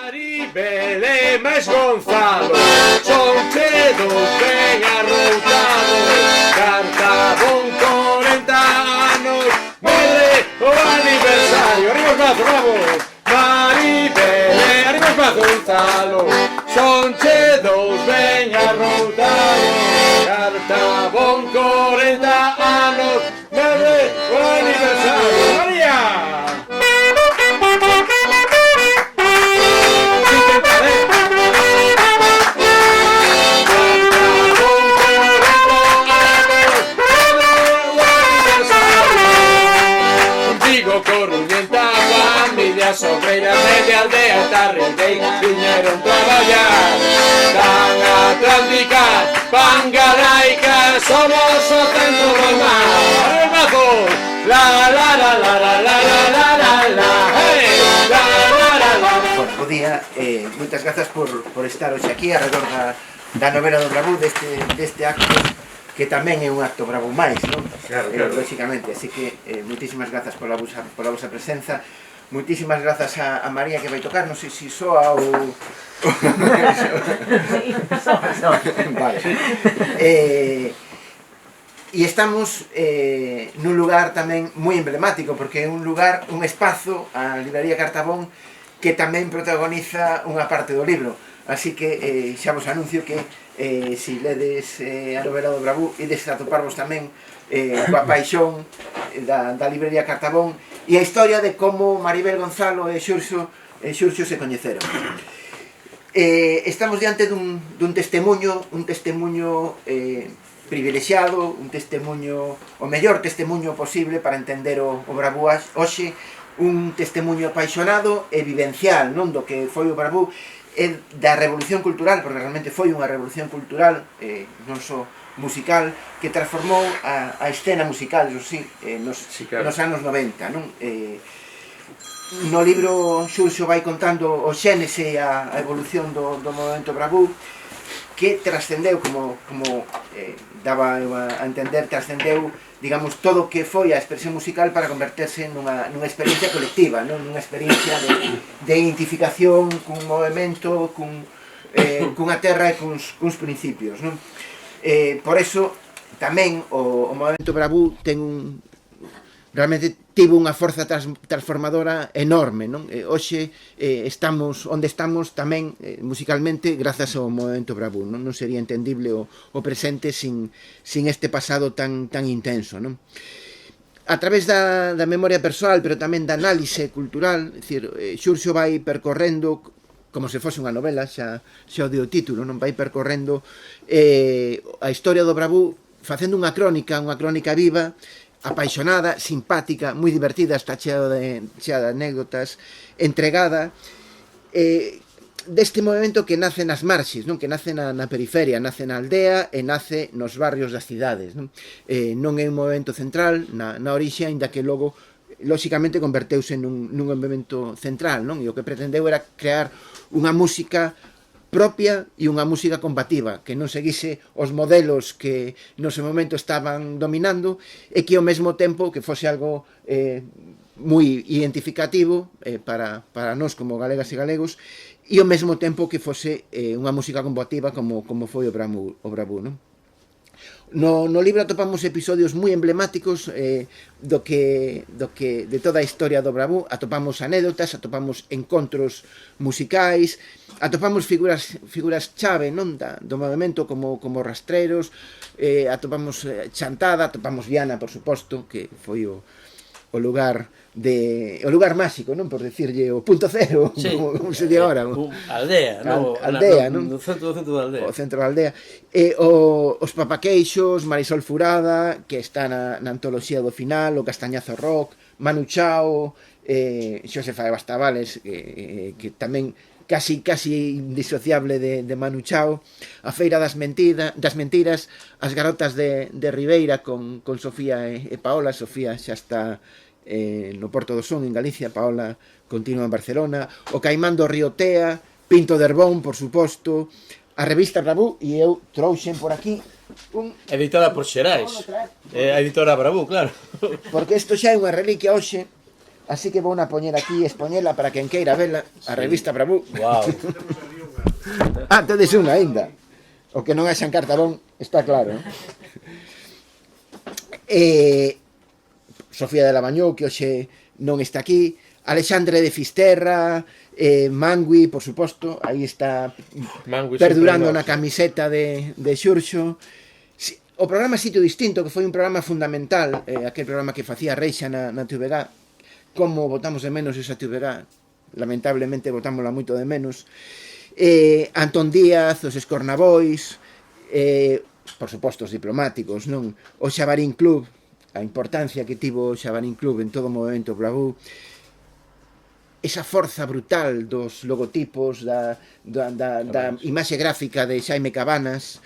Maribel e máis Gonzalo son cedos ben arroutados. Cartabón 40 anos, mele o aniversario. Arriba os brazos, bravo. Maribel e arriba os brazos, Gonzalo son cedos ben arroutados. Cartabón 40 anos, mele o aniversario. María. Corruñenta, familias obreiras de aldea Tarrindei viñeron traballar. Tan atlántica, pangalaica, somos o centro do mar. ¡Arremazos! La la la la la la la la la la, hey, la la la la. Bo día, moitas grazas por estar hoxe aquí alrededor da novela do Brabú deste acto que tamén é un acto bravo máis, non? Claro. Lóxicamente, así que moitísimas grazas pola vosa presenza, moitísimas grazas a María que vai tocar, non sei se soa ou... Vale. E estamos nun lugar tamén moi emblemático, porque é un lugar, un espazo, a librería Cartabón, que tamén protagoniza unha parte do libro. Así que xa vos anuncio que se ledes a novela do Brabú ides a toparvos tamén coa paixón da librería Cartabón e a historia de como Maribel Gonzalo e Xurxo se coñeceron. Estamos diante dun testemunho, privilexiado, un testemunho, o mellor testemunho posible para entender o Brabú hoxe, un testemunho apaixonado e vivencial, non do que foi o Brabú, da revolución cultural, porque realmente foi unha revolución cultural, non só musical, que transformou a escena musical, nos anos 90, non? No libro Xurxo vai contando o xénese e a evolución do movemento Brabú, que trascendeu, como daba a entender, trascendeu, digamos, todo o que foi a expresión musical para converterse nunha experiencia colectiva, non? Nunha experiencia de identificación cun movimento, cunha terra e cuns principios, non? Por eso, tamén, o movimento Brabú realmente tivo unha forza transformadora enorme, non? Hoxe estamos onde estamos tamén musicalmente grazas ao movimento Brabú, non sería entendible o presente sin este pasado tan intenso, non? A través da memoria persoal, pero tamén da análise cultural, Xurxo vai percorrendo, como se fose unha novela, xa o dio o título, non? Vai percorrendo a historia do Brabú facendo unha crónica viva, apaixonada, simpática, moi divertida, está chea de anécdotas, entregada, deste movimento que nace nas marxes, non? Que nace na periferia, nace na aldea e nace nos barrios das cidades, non? Non é un movimento central na orixe, aínda que logo, lóxicamente, converteuse nun movimento central, non? E o que pretendeu era crear unha música propia e unha música combativa, que non seguise os modelos que no seu momento estaban dominando e que ao mesmo tempo que fose algo moi identificativo para nós como galegas e galegos e ao mesmo tempo que fose unha música combativa como foi o Brabú, non? No libro atopamos episodios moi emblemáticos de toda a historia do Brabú, atopamos anécdotas, atopamos encontros musicais, atopamos figuras chave, non, do movimento como rastreros, atopamos Chantada, atopamos Viana, por suposto, que foi o lugar máxico, non, por decirlle o punto cero, sí, como se di agora, aldea, non? Aldea, non? No centro da aldea. O centro da aldea. Os Papaqueixos, Marisol Furada, que está na antoloxía do final, o Castañazo Rock, Manu Chao, Xosefa de Bastavales, que tamén casi indisociable de Manu Chao, a Feira das Mentiras, as Garotas de Ribeira con Sofía e Paola. Sofía xa está no Porto do Son, en Galicia, Paola continua en Barcelona, o Caimán do Río Tea, Pinto de Herbón, por suposto, a revista Brabú, e eu trouxen por aquí editada por Xerais, a editora Brabú, claro. Porque isto xa é unha reliquia hoxe, así que vou a poñer aquí, expoñela para quen queira vela, a revista Bravú. Wow. Tedes unha aínda. O que non é Xan Cartabón está claro. Sofía de Lavañou, que hoxe non está aquí, Alexandre de Fisterra, Mangui, por suposto, aí está Mangui perdurando sempre na camiseta de Xurxo. O programa Sitio Distinto, que foi un programa fundamental, aquel programa que facía Reixa na TVG, como botamos de menos esa TVG, lamentablemente botámola moito de menos. Antón Díaz, os Escornabois, por suposto os diplomáticos, non? O Xabarín Club, a importancia que tivo o Xabarín Club en todo o movimento Bravú, esa forza brutal dos logotipos, da imaxe gráfica de Xaime Cabanas,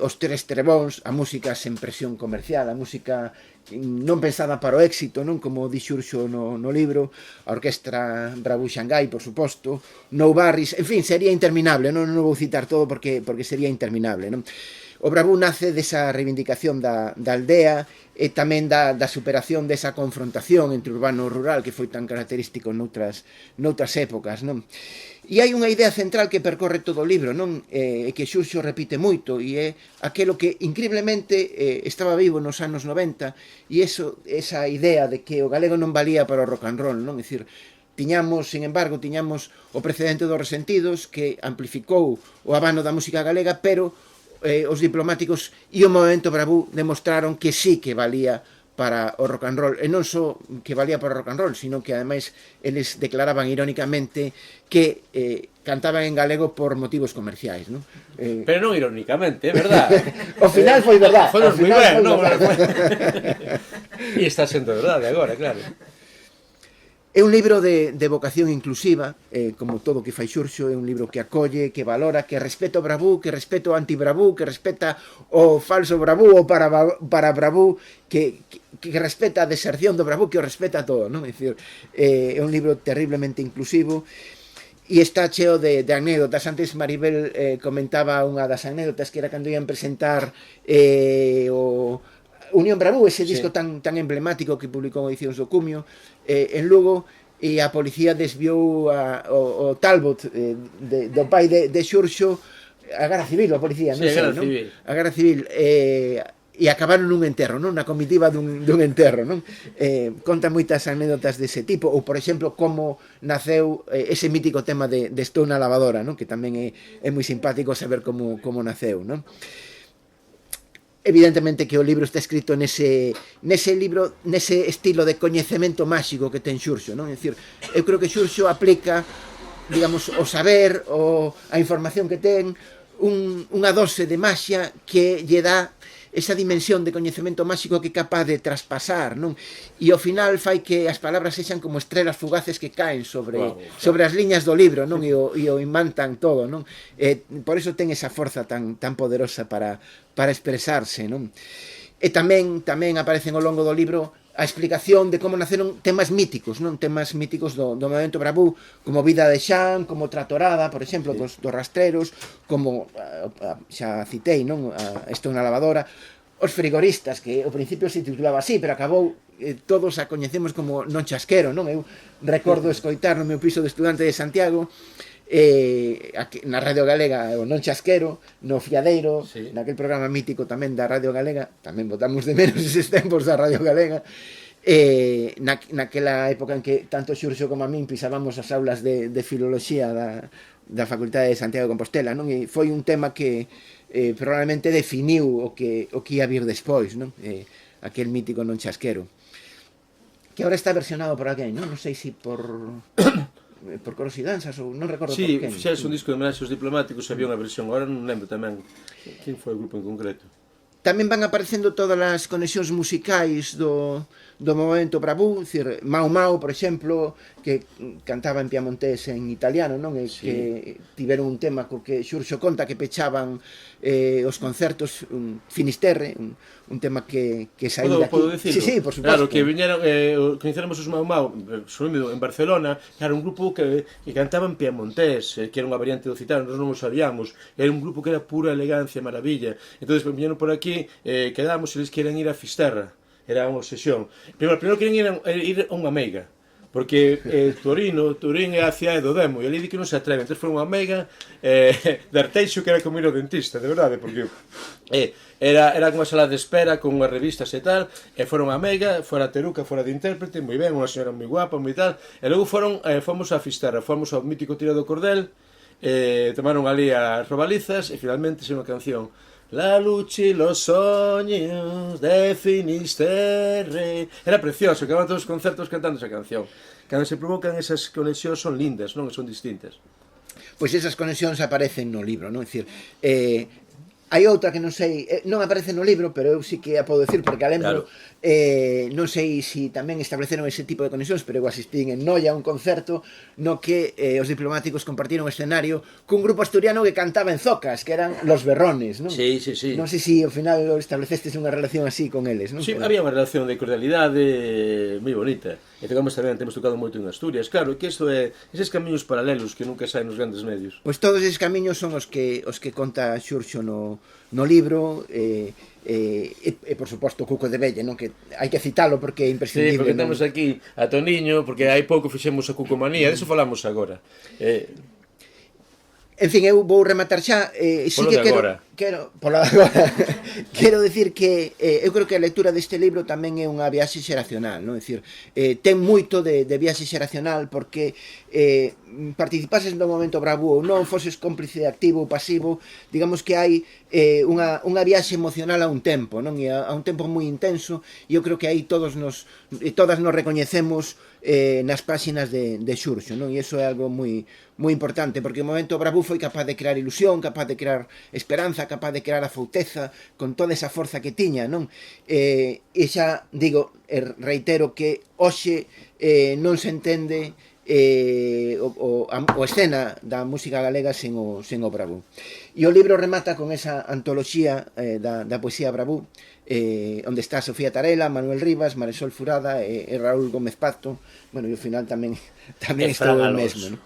os Tres Trebóns, a música sen presión comercial, a música non pensada para o éxito, non como di Xurxo no libro, a orquestra Bravú Xangai, por suposto, No Barris, en fin, sería interminable, non vou citar todo porque sería interminable, non? O Bravú nace desa reivindicación da aldea e tamén da superación desa confrontación entre urbano e rural que foi tan característico noutras épocas, non? E hai unha idea central que percorre todo o libro, non? E que Xurxo repite moito, e é aquelo que increíblemente estaba vivo nos anos 90, e esa idea de que o galego non valía para o rock and roll, non? É dicir, sin embargo, tiñamos o precedente dos Resentidos que amplificou o abano da música galega, pero os diplomáticos e o movimento Bravú demostraron que sí que valía para o rock and roll, e non só que valía para o rock and roll, sino que ademais eles declaraban irónicamente que cantaban en galego por motivos comerciais, non? Pero non irónicamente, é verdad. O final foi verdad. Foi moi ben, non? E está sendo verdade agora, claro. É un libro de vocación inclusiva, como todo o que fai Xurxo, é un libro que acolle, que valora, que respeta o Bravú, que respeta o anti-Bravú, que respeta o falso Bravú, o para Bravú, que respeta a deserción do Bravú, que o respeta todo, non? É dicir, é un libro terriblemente inclusivo e está cheo de anécdotas. Antes Maribel comentaba unha das anécdotas que era cando ian presentar o Unión Bravú, ese disco tan emblemático que publicou Edicións do Cumio, en Lugo, e a policía desviou o Talbot do pai de Xurxo, a Garda Civil, a policía, non sei, non? A Garda Civil, e acabaron nun enterro, non? Na comitiva dun enterro, non? Conta moitas anécdotas dese tipo, ou, por exemplo, como naceu ese mítico tema de Estou na lavadora, non? Que tamén é moi simpático saber como naceu, non? Evidentemente que o libro está escrito nese estilo de coñecemento máxico que ten Xurxo, non? É dicir, eu creo que Xurxo aplica, digamos, o saber, a información que ten, unha dose de maxia que lle dá esa dimensión de coñecemento máxico que é capaz de traspasar, non? E ao final fai que as palabras sexan como estrelas fugaces que caen sobre as liñas do libro, non? E o imantan todo, non? Por iso ten esa forza tan poderosa para expresarse, non? E tamén aparecen ao longo do libro a explicación de como naceron temas míticos, non? Temas míticos do movimento Bravú, como Vida de Xan, como Tratorada, por exemplo, dos rastreros, como xa citei, non? Estou na lavadora, os frigoristas, que ao principio se titulaba así, pero acabou, todos a coñecemos como Non Chasquero, non? Eu recordo escoitar no meu piso de estudante de Santiago, na Radio Galega, o Non Chasquero, no Fiadeiro, naquel programa mítico tamén da Radio Galega, tamén botamos de menos eses tempos da Radio Galega, naquela época en que tanto Xurxo como a min pisábamos as aulas de filoloxía da Facultade de Santiago de Compostela, non? E foi un tema que probablemente definiu o que ia vir despois, non? Aquel mítico Non Chasquero, que agora está versionado por alguén, non? Non sei se por Coros e Danzas, ou non recordo por quen. Sí, fixeres un disco de homenaxe aos diplomáticos, había unha versión, agora non lembro tamén quen foi o grupo en concreto. Tamén van aparecendo todas as conexións musicais do movimento Bravú, dicir, Mau Mau, por exemplo, que cantaba en piamontés en italiano, non? E que tiveron un tema co que Xurxo conta que pechaban os concertos, Finisterre, un tema que saíu daqui. Podo dicirlo? Sí, por suposto. Claro, que viñeron, coñeceramos os Mau Mau, en Barcelona, era un grupo que cantaba en piamontés, que era unha variante do citano, nós non o sabíamos, era un grupo que era pura elegancia, maravilla. Entón, viñeron por aquí, quedamos, eles queren ir a Fisterra, era unha obsesión. Primeiro queren ir a unha meiga, porque Turín é a cidade do demo, e ali di que non se atreve, entón foi unha mega de Arteixo que era como ir ao dentista, de verdade, porque era unha sala de espera con unhas revistas e tal, e foron a mega, fora a Teruca, fora de intérprete, moi ben, unha señora moi guapa, moi tal, e logo fomos a Fisterra, fomos ao mítico Tiro do Cordel, tomaron ali as robalizas, e finalmente se unha canción, La luce y los sueños de Finisterre. Era precioso, que todos os concertos cantando esa canción. Cando se provocan esas conexións son lindas, non? Son distintas. Pois esas conexións aparecen no libro, non? É dicir, hai outra que non sei, non aparece no libro, pero eu sí que a podo decir porque a lembro. Claro. Non sei se tamén estableceron ese tipo de conexións, pero eu asistí en Noia a un concerto no que os diplomáticos compartiron escenario cun grupo asturiano que cantaba en zocas, que eran Los Berrones, non? Sí, sí, sí. Non sei se ao final establecestes unha relación así con eles, non? Sí, había unha relación de cordialidade moi bonita. E tocamos tamén, temos tocado moito en Asturias. Claro, que isto é eses camiños paralelos que nunca saen nos grandes medios. Pois todos eses camiños son os que conta Xurxo no libro, e por suposto Cuco de Vella, non? Que hai que citalo porque é imprescindible. Sí, porque temos aquí a Toniño, porque hai pouco fixemos a Cucomanía, deso falamos agora. En fin, eu vou rematar xa. Sí que quero decir que eu creo que a lectura deste libro tamén é unha viaxe xeracional, non? É dicir, ten moito de viaxe xeracional porque participases no momento bravo ou non, foses cómplice activo ou pasivo, digamos que hai unha viaxe emocional a un tempo, non? E a un tempo moi intenso, e eu creo que aí todas nos recoñecemos nas páxinas de Xurxo, non? E iso é algo moi importante, porque o momento Bravú foi capaz de crear ilusión, capaz de crear esperanza, capaz de crear a fouteza con toda esa forza que tiña, non? E xa digo, reitero que hoxe non se entende o escena da música galega sen o Bravú. E o libro remata con esa antoloxía da poesía Bravú, onde está Sofía Tarela, Manuel Rivas, Marisol Furada e Raúl Gómez Pacto. Bueno, e ao final tamén estou eu mesmo, non?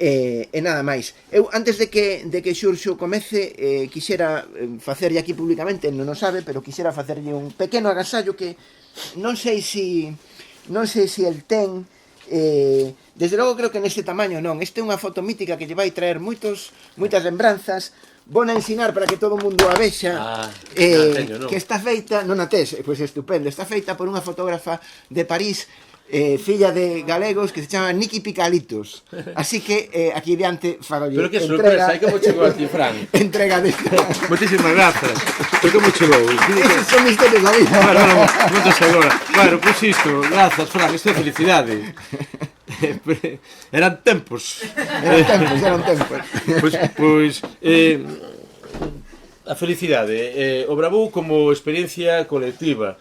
E nada máis. Eu, antes de que Xurxo comece, quixera facerlle aquí públicamente, non o sabe, pero quixera facerlle un pequeno agasallo que non sei se el ten, desde logo creo que neste tamaño non. Este é unha foto mítica que lle vai traer moitas lembranzas. Vou a ensinar para que todo o mundo a vexa, que está feita, non a tes, pois estupendo, está feita por unha fotógrafa de París, filla de galegos, que se chama Niki Picalitos. Así que aquí diante farolle. Pero que sorpresa, hai como chegou a ti, Fran. Entrega desta. Moitísimas grazas. Pero como chegou? Eses son misterios da vida. Bueno, non te agora. Bueno, pois isto, grazas, Fran, isto é felicidade. Eran tempos. Eran tempos. Pois a felicidade, o Bravú como experiencia colectiva.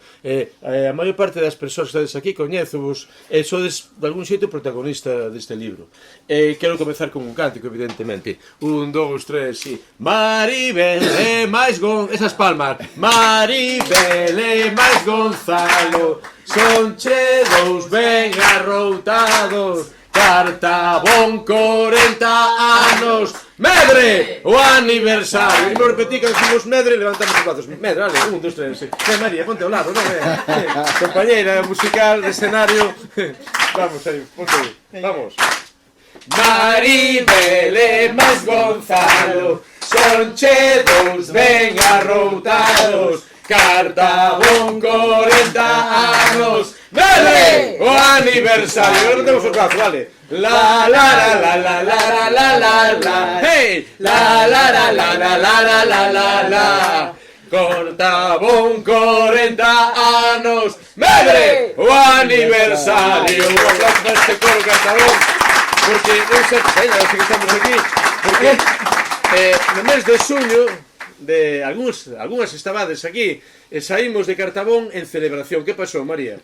A maior parte das persoas que estades aquí coñézovos e sodes de algún xeito protagonista deste libro. Quero comezar con un cántico, evidentemente. 1, 2, 3, sí. Maribel e máis esas palmas. Maribel e máis Gonzalo son che dous ben arroutados. Cartabón 40 anos. Medre, o aniversario. Imos repetir que decimos Medre, levantamos os brazos. Medre, vale, 1, 2, 3, sí. María, ponte ao lado, non? Compañeira musical de escenario. Vamos aí, ponte aí. Vamos. Maribel e máis Gonzalo son che dous ben arroutados. Cartabón 40 anos. Medre, o aniversario. Non temos o brazo, vale. La la la la la la la la la. Hey, la la la la la la la la la la. Cartabón 40 anos. Medre, o aniversario. Un aplauso para este coro Cartabón. Porque non sei que estamos aquí. Porque no mes de xuño de algunhas estabades aquí e saímos de Cartabón en celebración. Que pasou, María?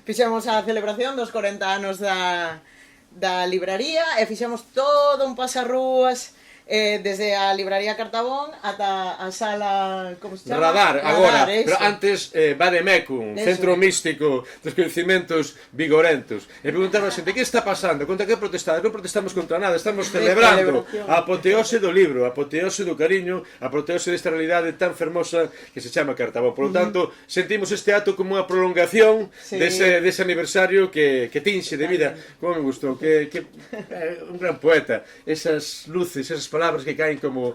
Fixemos a celebración dos 40 anos da libraría e fixemos todo un pasarrúas desde a libraría Cartabón ata a sala, como se chama? Radar, agora, eso. pero antes Vademecum, Eso. centro místico dos conhecimentos vigorentos. E preguntaba a xente, que está pasando? Contra que protestades? Non protestamos contra nada, estamos celebrando celebración. a apoteose do libro, a apoteose do cariño, a apoteose desta realidade tan fermosa que se chama Cartabón. Por lo tanto, sentimos este acto como unha prolongación Sí. dese aniversario que tinxe de vida. Como me gustou, que un gran poeta. Esas luces, esas palabras que caen como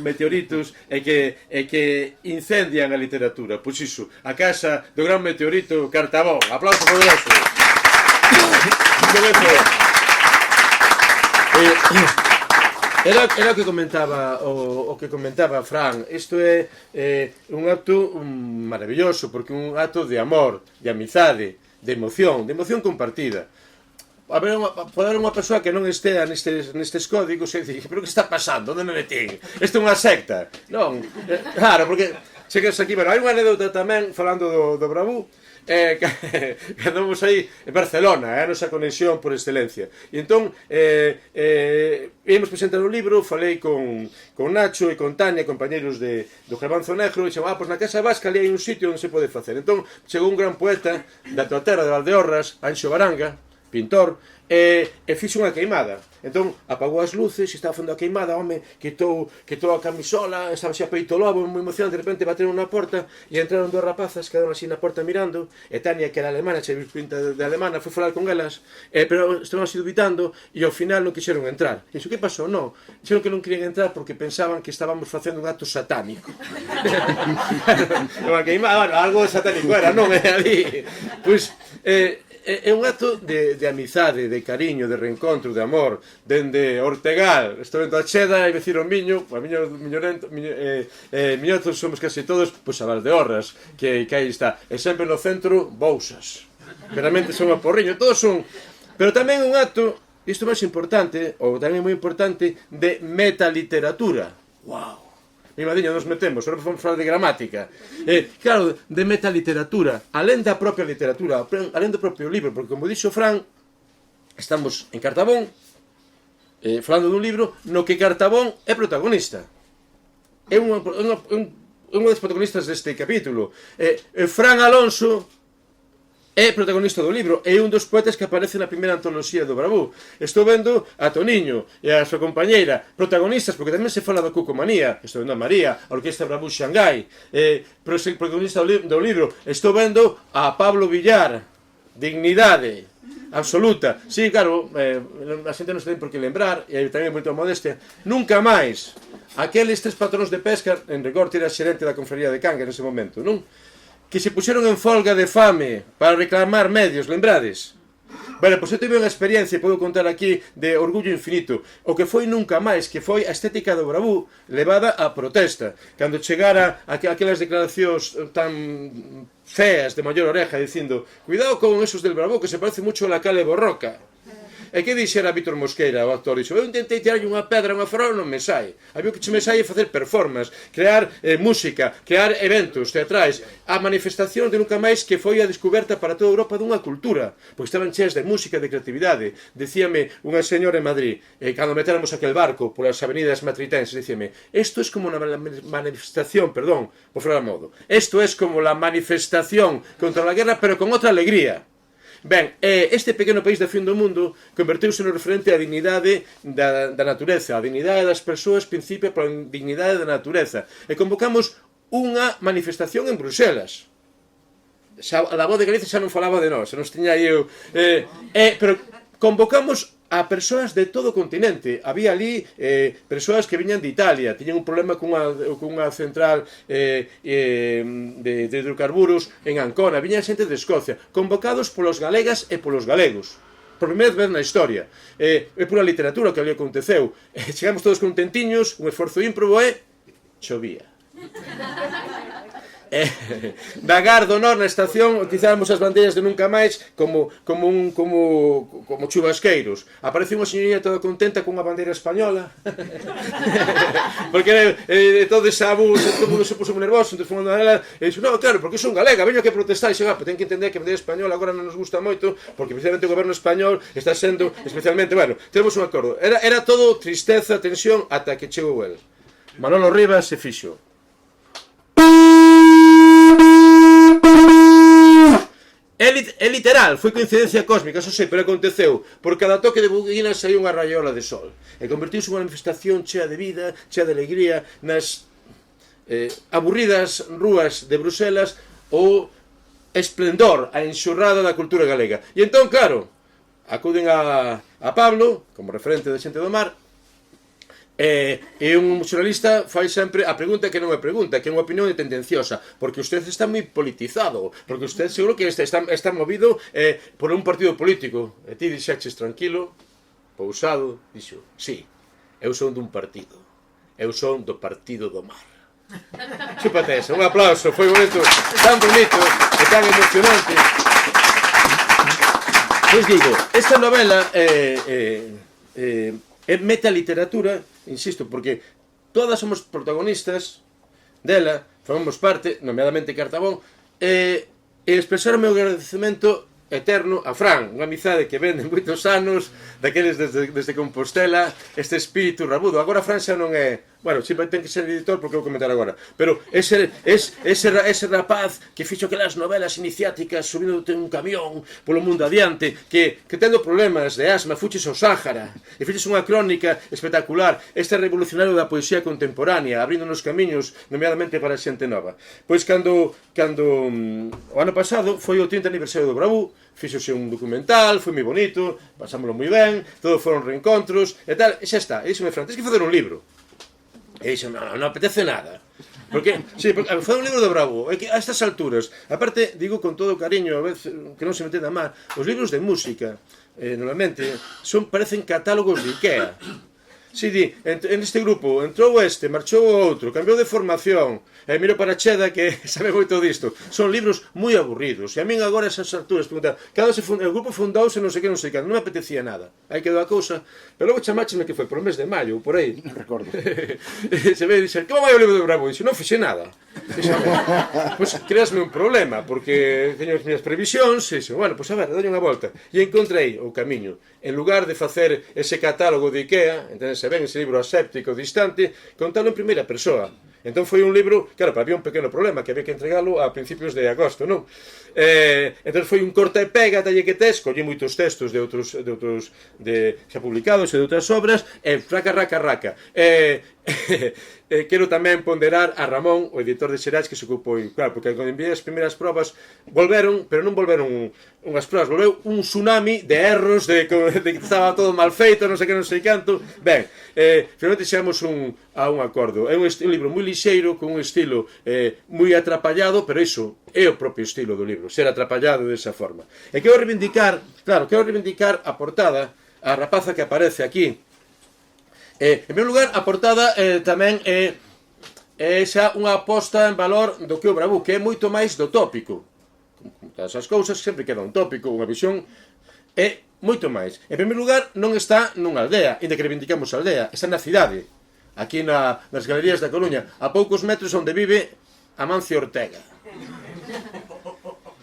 meteoritos e que incendian a literatura. Pois iso, a casa do gran meteorito Cartabón. Aplauso poderoso. Era o que comentaba o que comentaba Fran. Isto é un acto maravilloso, porque un acto de amor, de amizade, de emoción compartida. Pode haber unha persoa que non estea nestes códigos e dice, pero que está pasando? Onde me metín? Isto é unha secta. Non, claro, porque chegas aquí, bueno, hai unha anécdota tamén falando do Bravú, que andamos aí en Barcelona, a nosa conexión por excelencia. E entón, íamos presentar un libro, falei con Nacho e con Tania, compañeros do Garbanzo Negro, e dixemos, pois na Casa Vasca ali hai un sitio onde se pode facer. Entón, chegou un gran poeta da tua terra, de Valdeorras, Anxo Baranga, pintor, e fixo unha queimada. Entón, apagou as luces, estaba facendo a queimada, home, quitou a camisola, estaba xa peito lobo, moi emocionante, de repente bateron na porta, e entraron dúas rapazas, quedaron así na porta mirando, e Tania, que era alemana, che pinta de alemana, foi falar con elas, pero estaban así dubitando, e ao final non quixeron entrar. E iso, que pasou? Non, dixeron que non querían entrar porque pensaban que estábamos facendo un acto satánico. Unha queimada, bueno, algo satánico era, non é ali. Pois, é un acto de amizade, de cariño, de reencontro, de amor, dende Ortegal, estou vendo a Cheda e vecino Miño, a Miñotos somos casi todos, pois a Valdeorras, que aí está, e sempre no centro, Bouzas, realmente son a porriño, todos son, pero tamén un acto, isto máis importante, ou tamén moi importante, de metaliteratura. Wow! Mi madriña nos metemos, ahora vamos falar de gramática. Claro, de metaliteratura, alén da propia literatura, alén do propio libro, porque como dixo Fran, estamos en Cartabón, falando dun libro no que Cartabón é protagonista. É unha das protagonistas deste capítulo. Fran Alonso é protagonista do libro, é un dos poetas que aparece na primeira antoloxía do Bravú. Estou vendo a Toniño e a súa compañeira, protagonistas, porque tamén se fala da Cucomanía. Estou vendo a María, a Orquesta Bravú Xangai, protagonista do libro. Estou vendo a Pablo Villar, Dignidade absoluta. Sí, claro, a xente non se ten por que lembrar, e tamén moita modestia, nunca máis aqueles tres patronos de pesca, en rigor tira xerente da Confraría de Cangas nese momento, non? Que se puxeron en folga de fame para reclamar medios, lembrades? Bueno, pois eu tive unha experiencia, podo contar aquí, de orgullo infinito. O que foi nunca máis, que foi a estética do Bravú levada á protesta. Cando chegara aquelas declaracións tan feas de maior oreja, dicindo, cuidado con esos del Bravú, que se parece mucho a la Cale Borroca. E que dixera Víctor Mosqueira, o actor? Dixo, eu intentei tirarlle unha pedra a unha farola, non me sai. Había que che me sai é facer performance, crear música, crear eventos teatrais, a manifestación de nunca máis que foi a descoberta para toda Europa dunha cultura, pois estaban cheas de música, de creatividade. Dicíame unha señora en Madrid, cando metéramos aquel barco polas avenidas matritenses, dicíame, esto es como una manifestación, perdón, por falar a modo, esto es como la manifestación contra la guerra, pero con outra alegría. Ben, este pequeno país da fin do mundo converteuse no referente á dignidade da natureza, a dignidade das persoas principia pola dignidade da natureza. E convocamos unha manifestación en Bruxelas. A voz de Galicia xa non falaba de nós, xa nos tiña eu. Pero convocamos a persoas de todo o continente. Había ali persoas que viñan de Italia, tiñan un problema cunha central de hidrocarburos en Ancona, viñan xente de Escocia, convocados polos galegas e polos galegos. Por primeira vez na historia. É pura literatura que ali aconteceu. Chegamos todos contentiños, un esforzo ímprobo e chovía. Da Gar do Nor na estación utilizamos as bandeiras de Nunca Máis como chubasqueiros. Aparece unha señorita toda contenta con unha bandeira española porque todo ese abuso, todo mundo se puso moi nervoso, entón foi ela e dixo, no, claro, porque son galega, veño aquí a protestar, e dixo, ten que entender que a bandeira española agora non nos gusta moito porque precisamente o goberno español está sendo especialmente, bueno, temos un acordo, era todo tristeza, tensión, ata que chegou el. Manolo Rivas se fixo. É literal, foi coincidencia cósmica, eso sei, pero aconteceu. Por cada toque de buguina saiu unha raiola de sol. E convertiuse unha manifestación chea de vida, chea de alegría, nas aburridas rúas de Bruselas, o esplendor, a enxurrada da cultura galega. E entón, claro, acuden a Pablo, como referente de Xente do Mar, e un xornalista fai sempre a pregunta que non é pregunta, que é unha opinión tendenciosa, porque usted está moi politizado, porque usted seguro que está movido por un partido político. E ti dixaches tranquilo, pausado, dixo, sí, eu son dun partido, eu son do Partido do Mar. Chúpate esa, un aplauso, foi bonito, tan bonito e tan emocionante. Pois digo, esta novela é metaliteratura, insisto, porque todas somos protagonistas dela, formamos parte, nomeadamente Cartabón, e expresar o meu agradecemento eterno a Fran, unha amizade que vende moitos anos, daqueles desde Compostela, este espírito rabudo. Agora Fran xa non é, bueno, sempre ten que ser editor porque vou comentar agora, pero ese rapaz que fixo aquelas novelas iniciáticas subindo un camión polo mundo adiante, que tendo problemas de asma, fuches ao Sáhara e fixes unha crónica espectacular, este revolucionario da poesía contemporánea, abrindo-nos camiños, nomeadamente para a xente nova. Pois cando o ano pasado foi o 30 aniversario do Bravú, fixose un documental, foi moi bonito, pasámoslo moi ben, todos foron reencontros e tal, e xa está, e dixome Fran, tens que facer un libro. E dixo, non apetece nada. Porque, sí, foi un libro do Bravo, é que a estas alturas, aparte, digo con todo cariño, a veces, que non se me entenda mal, os libros de música, normalmente, parecen catálogos de Ikea. Si, di, en este grupo entrou este, marchou o outro, cambiou de formación, e miro para Cheda que sabe moito disto. Son libros moi aburridos, e a min agora esas alturas preguntar, o grupo fundouse non sei que, non me apetecía nada. Aí quedou a cousa, pero logo chamácheme que foi por o mes de maio, por aí. Non recordo. Se ve e dixe, que vai o libro do Bravo? E dixe, non fixe nada. Pois creasme un problema, porque teño as miñas previsións, e dixe, bueno, pois a ver, dalle unha volta. E encontrei o camiño. En lugar de facer ese catálogo de Ikea, entendes, se ven ese libro aséptico, distante, contalo en primeira persoa. Entón foi un libro, claro, había un pequeno problema, que había que entregalo a principios de agosto, non? Entón foi un corta e pega, talle que tes, collí moitos textos de outros xa publicados e de outras obras, e raca. Quero tamén ponderar a Ramón, o editor de Xerais, que se ocupou, claro, porque cando enviei as primeiras probas volveron, pero non volveron unhas probas, volveu un tsunami de erros, de que estaba todo mal feito, non sei canto. Ben, finalmente xemos a un acordo. É un libro moi lixeiro, con un estilo moi atrapallado, pero iso é o propio estilo do libro, ser atrapallado desa forma. E quero reivindicar a portada, a rapaza que aparece aquí. En primeiro lugar, a portada tamén é xa unha aposta en valor do que o Bravú, que é moito máis do tópico. Como todas as cousas, sempre queda un tópico, unha visión, é moito máis. En primeiro lugar, non está nunha aldea, inda que reivindicamos a aldea, está na cidade, aquí nas galerías da Coruña, a poucos metros onde vive Amancio Ortega.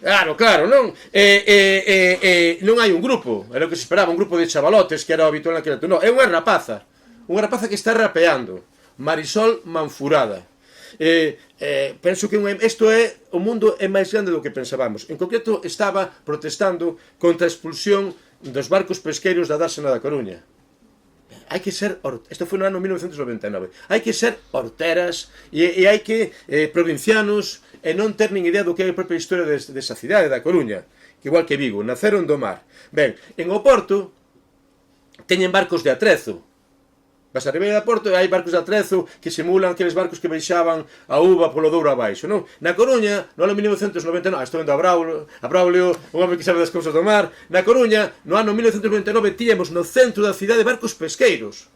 Claro, non? Non hai un grupo, era o que se esperaba, un grupo de chavalotes que era o habitual naquele turno. É unha rapaza que está rapeando, Marisol Manfurada. Penso que isto é, o mundo é máis grande do que pensábamos. En concreto, estaba protestando contra a expulsión dos barcos pesqueiros da dársena da Coruña. Hai que ser, isto foi no ano 1999, hai que ser horteras e hai que provincianos e non ter nin idea do que é a propia historia desa cidade da Coruña, que igual que Vigo, naceron do mar. Ben, en Oporto teñen barcos de atrezo. Vas a Ribeira de Porto e hai barcos de atrezo que simulan aqueles barcos que baixaban a uva polo Douro abaixo, non? Na Coruña, no ano 1999, estou vendo a Braulio, un home que sabe das cousas do mar. Na Coruña, no ano 1999, tíamos no centro da cidade barcos pesqueiros.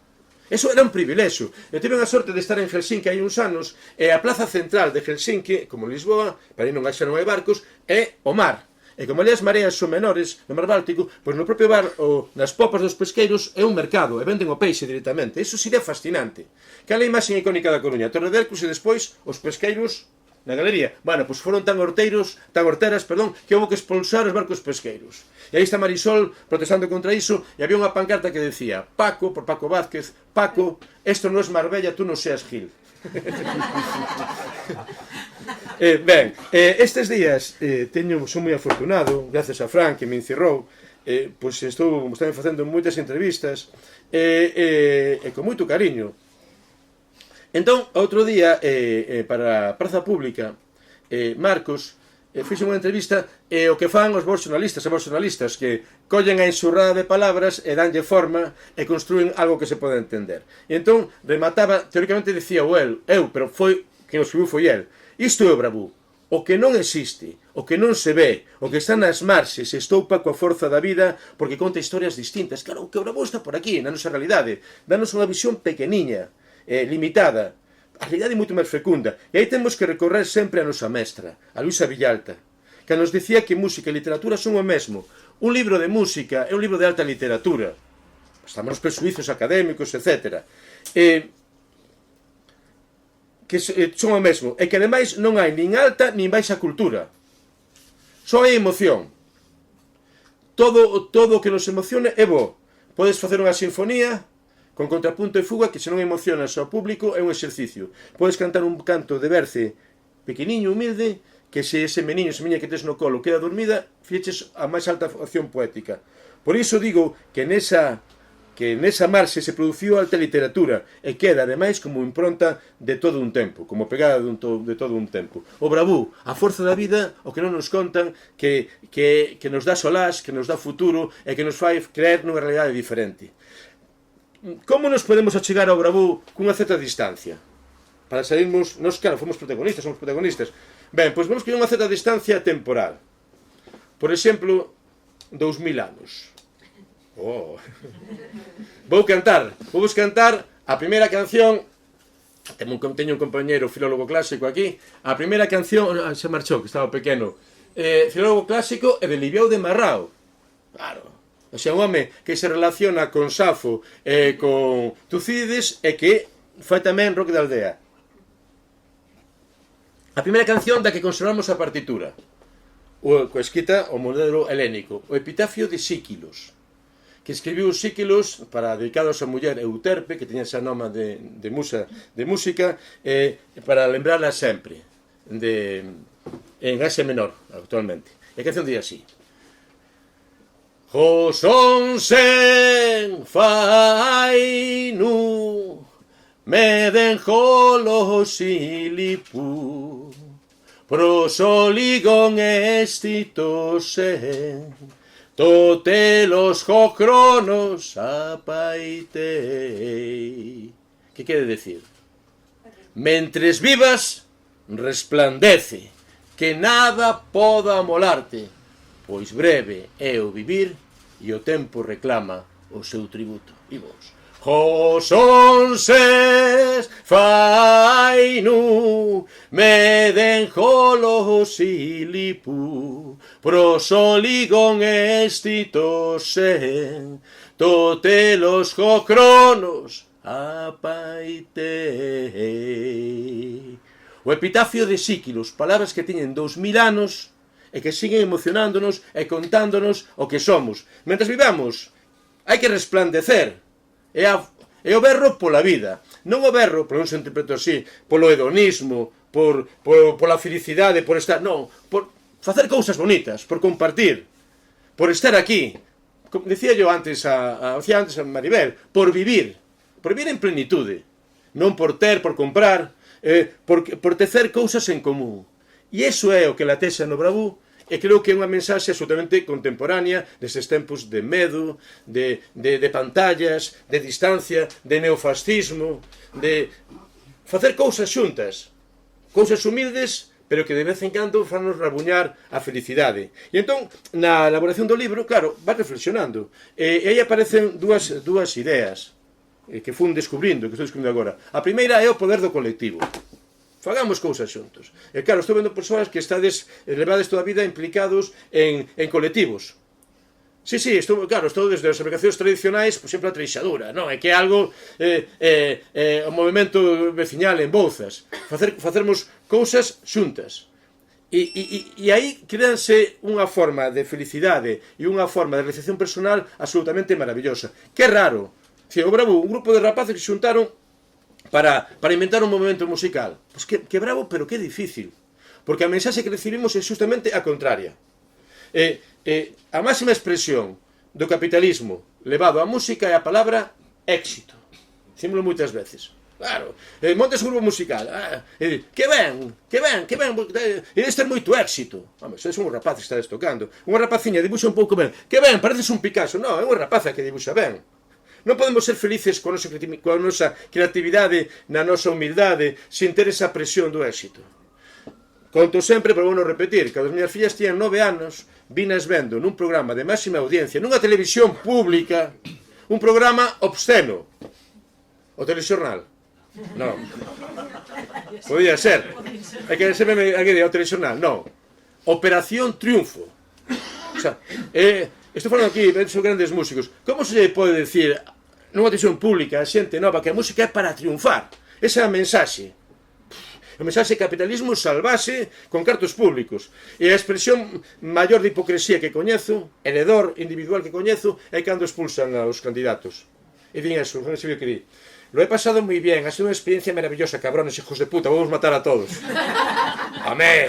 Eso era un privilexio. Eu tive a sorte de estar en Helsinki hai uns anos, e a plaza central de Helsinki, como Lisboa, para aí non hai barcos, é o mar. E como ali as mareas son menores no mar Báltico, pois no propio bar, nas popas dos pesqueiros, é un mercado, e venden o peixe directamente. Iso sería fascinante. Cal é a imaxe icónica da Coruña? Torre de Hércules e despois os pesqueiros na galería. Bueno, pois foron tan horteras, que houve que expulsar os barcos pesqueiros. E aí está Marisol protestando contra iso, e había unha pancarta que decía: Paco, por Paco Vázquez, Paco, esto non é Marbella, tú non seas Gil. Estes días son moi afortunado, gracias a Fran que me encerrou, pois estou facendo moitas entrevistas e con moito cariño. Entón, outro día, para a Praza Pública, Marcos fixe unha entrevista e o que fan os vos xornalistas que collen a enxurrada de palabras e danlle forma e construen algo que se pode entender. E entón, remataba, teóricamente decía pero foi quen o escribiu foi el. Isto é o Bravú. O que non existe, o que non se ve, o que está nas marxes, estoupa coa forza da vida porque conta historias distintas. Claro, o que o Bravú está por aquí, na nosa realidade. Danos unha visión pequeniña, limitada. A realidade é moito máis fecunda. E aí temos que recorrer sempre a nosa mestra, a Luisa Villalta, que nos dicía que música e literatura son o mesmo. Un libro de música é un libro de alta literatura. Estamos nos presuizos académicos, etc. Que son o mesmo, e que ademais non hai nin alta nin baixa cultura, só hai emoción. Todo o que nos emocione é bo. Podes facer unha sinfonía con contrapunto e fuga que se non emocionas ao público é un exercicio. Podes cantar un canto de berce pequeniño, humilde, que se ese meniño, esa miña que tes no colo queda dormida, fixes a máis alta acción poética. Por iso digo que nesa marxe se produciu alta literatura e queda, ademais, como impronta de todo un tempo, como pegada de todo un tempo. O Bravú, a forza da vida, o que non nos contan, que nos dá solás, que nos dá futuro e que nos fai creer nunha realidade diferente. Como nos podemos achegar ao Bravú cunha certa distancia? Para salirmos, nos, claro, somos protagonistas. Ben, pois vamos que unha certa distancia temporal. Por exemplo, 2000 anos. Vou cantar a primeira canción. Teño un compañeiro filólogo clásico aquí. A primeira canción, se marchou, que estaba pequeno, filólogo clásico e de Liviao de Marrao. Claro, o sea, un home que se relaciona con Safo e con Tucídides e que fai tamén Roque de Aldea. A primeira canción da que conservamos a partitura, coa escrita o modelo helénico, o epitafio de Síquilos, que escribiu Síquilos para dedicados á muller Euterpe, que tiña esa noma de musa de música, para lembrarla sempre, en ese menor, actualmente. E a canción di así: Os onsen fainu meden jolos ilipú prosoligon estitosen totelos jocronos apaitei. Que quere decir? Mentres vivas, resplandece, que nada poda amolarte, pois breve é o vivir e o tempo reclama o seu tributo. E vos? Os onses fainu meden jolos ilipú prosoligon estitosen totelos jocronos apaitei. O epitafio de Síquilos, palabras que teñen 2000 anos e que siguen emocionándonos e contándonos o que somos. Mentres vivamos, hai que resplandecer. É o berro pola vida. Non o berro, por non se interpreto así, polo hedonismo, pola felicidade, por estar... Non, por facer cousas bonitas, por compartir, por estar aquí. Como dicía yo antes a Maribel, por vivir en plenitude. Non por ter, por comprar, por tecer cousas en común. E iso é o que latexa no Bravú, e creo que é unha mensaxe absolutamente contemporánea destes tempos de medo, de pantallas, de distancia, de neofascismo, de facer cousas xuntas, cousas humildes, pero que de vez en cando fanos rabuñar a felicidade. E entón, na elaboración do libro, claro, vas reflexionando, e aí aparecen dúas ideas. que fun descubrindo, que estou descubrindo agora. A primeira é o poder do colectivo. Fagamos cousas xuntos. E claro, estou vendo persoas que estades levades toda a vida implicados en colectivos. Sí, estou desde as aplicacións tradicionais, por exemplo, a treixadura, non? É que é algo o movimento veciñal en Bouzas, facermos cousas xuntas. E aí créanse unha forma de felicidade e unha forma de realización personal absolutamente maravillosa. Que é raro. O Bravo, un grupo de rapaces que se xuntaron para inventar un movimento musical. Pois que bravo, pero que difícil. Porque a mensaxe que recibimos é justamente a contraria. A máxima expresión do capitalismo levado á música é a palabra éxito. Dicímolo moitas veces. Claro, montes un grupo musical. Que ben, ides ter moito éxito. Home, sois un rapaz que estades tocando. Unha rapaciña dibuxa un pouco ben. Que ben, pareces un Picasso. Non, é unha rapaza que dibuxa ben. Non podemos ser felices coa nosa creatividade, na nosa humildade, sin ter esa presión do éxito. Conto sempre, pero vou non repetir, que as miñas fillas tiñan 9 anos, vinas vendo nun programa de máxima audiencia, nunha televisión pública, un programa obsceno. O telexornal. Non. Podía ser. É que se me o telexornal. Non. Operación Triunfo. O sea, estou falando aquí, son grandes músicos. Como se pode decir nunha televisión pública a xente nova que a música é para triunfar? Esa é a mensaxe. O mensaxe capitalismo salvase con cartos públicos. E a expresión maior de hipocresía que coñezo, heredor individual que coñezo, é cando expulsan aos candidatos. E din eso, non sei o que di. Lo he pasado moi bien, ha sido unha experiencia maravillosa, cabrones, hijos de puta, vamos matar a todos. Amén.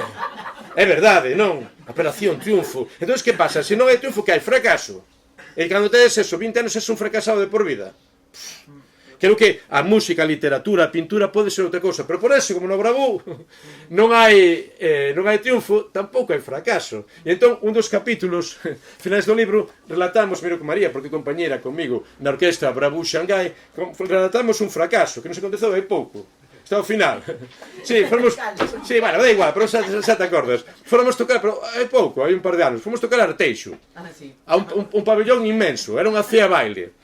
É verdade, non? Operación Triunfo. Entón, que pasa? Se non hai triunfo, que hai fracaso. E cando tedes eso, 20 anos, és un fracasado de por vida. Creo que a música, a literatura, a pintura pode ser outra cousa, pero por eso, como no Bravo non hai triunfo, tampouco hai fracaso. E entón, un dos capítulos finais do libro, relatamos, miro con María, porque compañera comigo na orquesta Bravo Xangai, relatamos un fracaso, que nos aconteceu hai pouco. Está ao final. Sí, bueno, da igual, pero xa te acordas. Fomos tocar, pero hai pouco, hai un par de anos, fomos tocar a Arteixo. A un pabellón inmenso, era unha cea baile.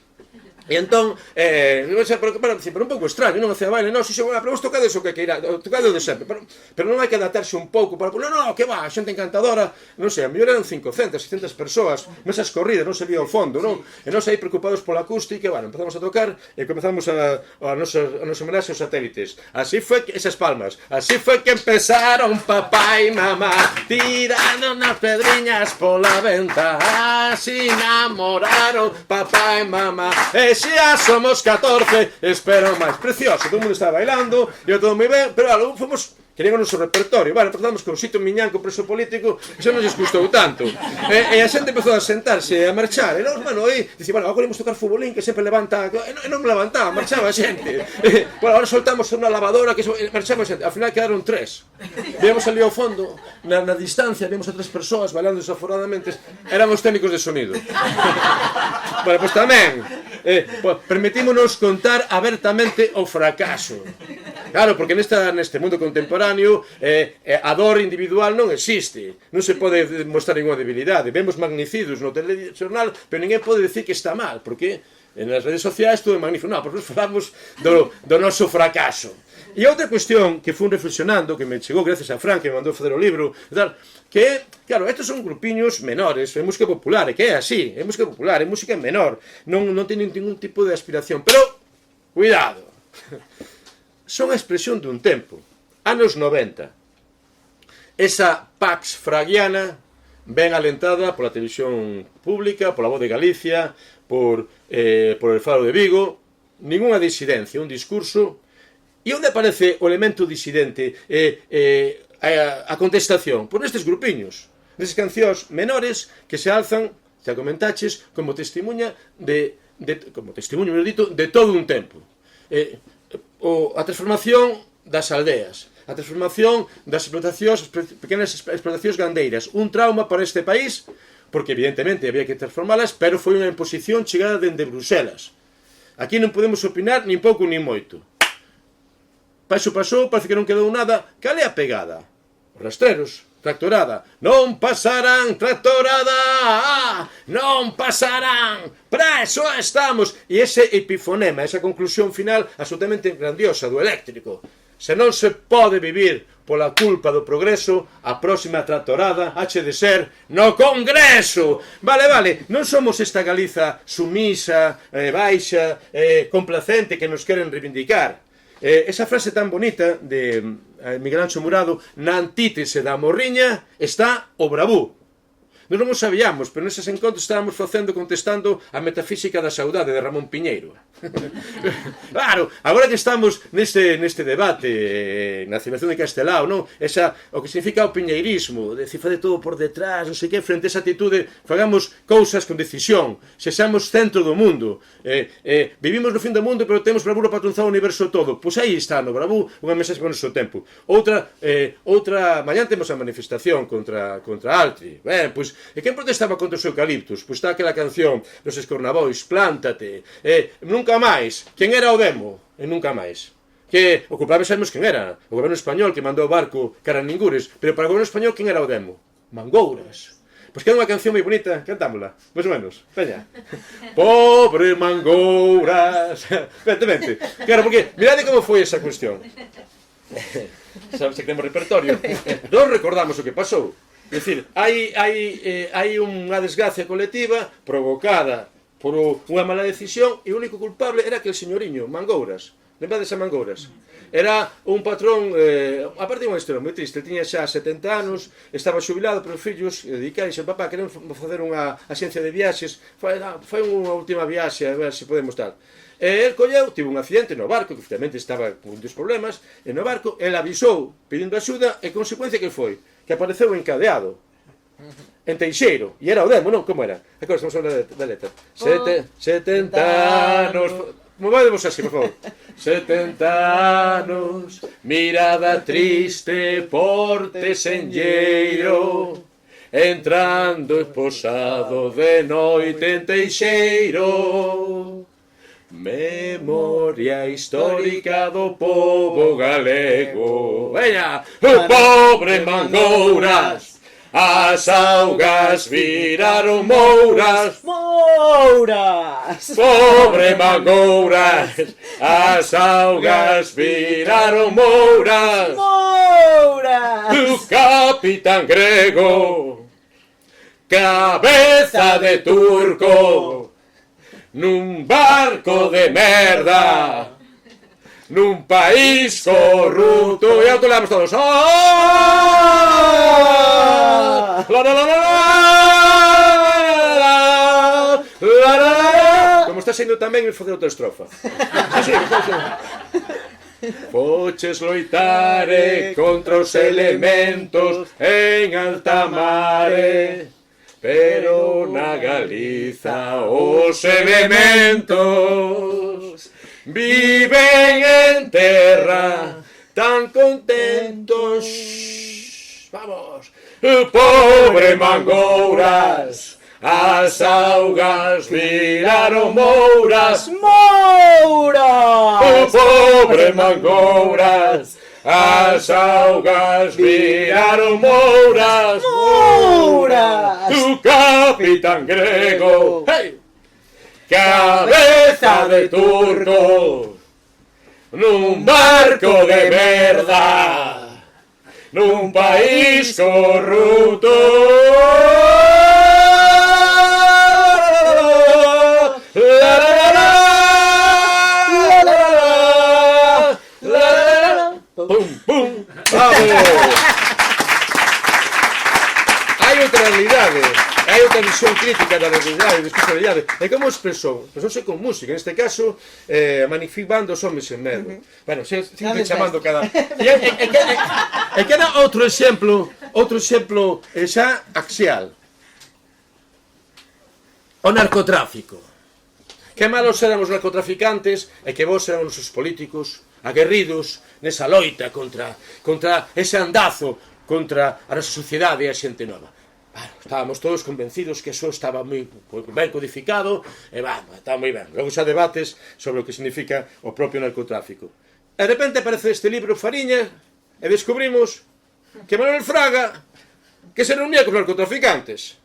E entón, pero un pouco extraño, non hacía baile, non, pero vos tocades o que queira, tocade o de sempre, pero non hai que adaptarse un pouco para, non, que va, xente encantadora, non sei, a mellor eran 500, 600 persoas, mesas corridas, non se vía o fondo, non? E nós aí preocupados pola acústica, e, bueno, empezamos a tocar e comezamos a nosa homenaxe aos satélites. Así foi que, esas palmas, así foi que empezaron papá e mamá, tirando nas pedriñas pola venta, así namoraron papá e mamá, xa somos 14, espero máis precioso, todo o mundo estaba bailando, e todo moi ben, pero logo fomos, queríamos o noso repertorio, vale, empezamos con Sito Miñanco, preso político, xa non lles gustou tanto, e a xente empezou a sentarse, a marchar, e nós, bueno, aí, dice, bueno, agora imos tocar futbolín, que sempre levanta, e non me levantaba, marchaba a xente, bueno, agora soltamos unha lavadora, que marchaba a xente, ao final quedaron 3, vemos ali ao fondo, na distancia, vemos a 3 persoas bailando desaforadamente, éramos técnicos de sonido. Bueno, pois tamén, permitímonos contar abertamente o fracaso. Claro, porque neste mundo contemporáneo a dor individual non existe. Non se pode mostrar ninguna debilidade. Vemos magnicidos no telexornal, pero ninguén pode decir que está mal, porque nas redes sociais todo é magnífico. Non, porque nos falamos do noso fracaso. E outra cuestión que fui reflexionando, que me chegou gracias a Fran, que me mandou fazer o libro, que é, claro, estes son grupiños menores, é música popular, e que é así, é música popular, é música menor, non teñen ningún tipo de aspiración, pero, cuidado, son a expresión dun tempo, anos 90, esa Pax Fragiana ben alentada pola televisión pública, pola Voz de Galicia, por el Faro de Vigo, ninguna disidencia, un discurso. E onde aparece o elemento disidente, a contestación? Por nestes grupiños, nestes cancións menores que se alzan, xa comentaches, como testimonio de todo un tempo. A transformación das aldeas, a transformación das explotacións, pequenas explotacións gandeiras, un trauma para este país, porque evidentemente había que transformalas, pero foi unha imposición chegada dende Bruselas. Aquí non podemos opinar nin pouco nin moito. Paso pasou, parece que non quedou nada. Cal é a pegada? Os rastreros. Tractorada. Non pasarán, tractorada, non pasarán. Para eso estamos. E ese epifonema, esa conclusión final absolutamente grandiosa do eléctrico. Se non se pode vivir pola culpa do progreso, a próxima tractorada hache de ser no Congreso. Vale, non somos esta Galiza sumisa, baixa, complacente que nos queren reivindicar. Esa frase tan bonita de Miguel Ancho Murado, na antítese da morriña está o bravú. Nós non o sabíamos, pero neses encontros estábamos contestando a metafísica da saudade de Ramón Piñeiro. Claro, agora que estamos neste debate na civilización de Castelao, non? O que significa o piñeirismo, de cifra de todo por detrás, non sei que, frente a esa actitude, fagamos cousas con decisión, sexamos centro do mundo, vivimos no fin do mundo, pero temos bravura para trunzar o universo todo. Pois aí está, no bravú, unha mensaxe para o noso tempo. Outra, mañán temos a manifestación contra Altri. Pois, e quen protestaba contra os eucaliptos? Pois está aquela canción dos Escornabois, Plántate, Nunca Máis. Quen era o demo? E Nunca Máis. Que o culpable sabemos quen era, o goberno español que mandou o barco cara a Ningures, pero para o goberno español quen era o demo? Mangouras. Pois que é unha canción moi bonita, cantámola, máis ou menos, veña. Pobre Mangouras. Vente. Claro, porque mirade como foi esa cuestión. Sabes que temos repertorio. Non recordamos o que pasou. É dicir, hai unha desgracia colectiva provocada por unha mala decisión e o único culpable era aquel señoriño, Mangouras. Lembrades a Mangouras? Era un patrón, aparte de unha historia moi triste, tiña xa 70 anos, estaba xubilado, pero os fillos dedicaron-se, papá, queremos facer unha axencia de viaxes, fai unha última viaxe, a ver se podemos tal. E el colleu, tivo un accidente no barco, que efectivamente estaba con muitos problemas, e no barco, el avisou pedindo axuda, e consecuencia que foi? Que apareceu encadeado en Teixeiro, e era o demo, non? Como era? Agora estamos falando da letra. 70 anos... Movedemos así, por favor. 70 anos, mirada triste, porte senlleiro, entrando esposado de noite en Teixeiro. Memoria histórica do pobo galego. Veña, o pobre Mangouras, as augas viraron mouras. Pobre Mangouras, as augas viraron mouras. O capitán grego, cabeza de turco, nun barco de merda, nun país corrupto. E autoleamos todos. Como está sendo tamén, el facer outra estrofa. Foches loitare contra os elementos en alta mare, pero na Galiza os elementos viven en terra tan contentos. Vamos. Pobre Mangouras, as augas viraron mouras. Pobre Mangouras, as augas viraron mouras. O capitán grego, hey, cabeza de turco, nun barco de merda, nun país corrupto. Pum. Hai outra realidade, hai outra visión crítica da realidade, da especialidade. E como expresou? Expresouse con música, neste caso, magnificando os homes en medo. Bueno, sempre chamando cada... E queda outro exemplo xa axial. O narcotráfico. Que malos eran os narcotraficantes e que vos eran os políticos aguerridos nesa loita contra ese andazo contra a nosa sociedade e a xente nova. Bueno, estábamos todos convencidos que eso estaba moi ben codificado e estaba moi ben. Logo xa debates sobre o que significa o propio narcotráfico. E de repente aparece este libro Fariña e descubrimos que Manuel Fraga que se reunía con narcotraficantes.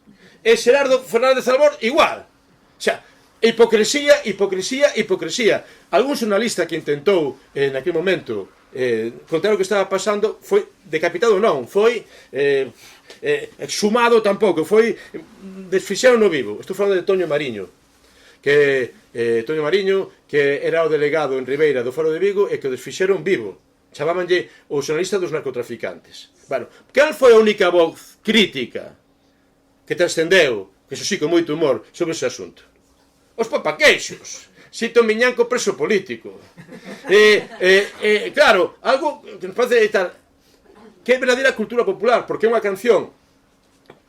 E Xerardo Fernández Albor igual. O sea, hipocresía, hipocresía, hipocresía. Algún xornalista que intentou naquele momento contar o que estaba pasando foi decapitado non, foi exhumado tampouco, foi desfixeron no vivo. Estou falando de Toño Mariño, que Toño Mariño, que era o delegado en Ribeira do Foro de Vigo e que o desfixeron vivo. Chamábanlle o xornalista dos narcotraficantes. Bueno, cal foi a única voz crítica que trascendeu, que iso sí con moito humor, sobre ese asunto? Os papaqueixos. Sito Miñanco preso político. Claro, algo que nos parece tal, que é verdadeira cultura popular, porque é unha canción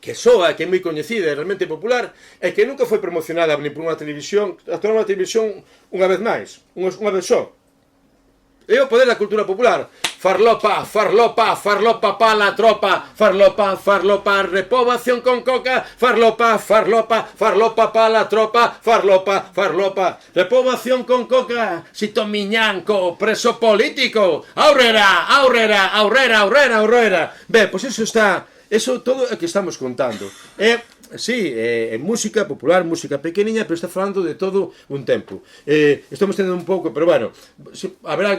que soa, que é moi coñecida e realmente popular, e que nunca foi promocionada ni por unha televisión, actuou na televisión unha vez máis, unha vez só. É o poder da cultura popular. Farlopa, farlopa, farlopa pa la tropa, farlopa, farlopa, repobación con coca, farlopa, farlopa, farlopa pa la tropa, farlopa, farlopa, repobación con coca, Sito Miñanco, preso político, aurrera, aurrera, aurrera, aurrera, aurrera. Ben, pois eso está, eso todo é que estamos contando. Sí, é música popular, música pequeniña, pero está falando de todo un tempo. Estamos tendo un pouco, pero bueno, haberá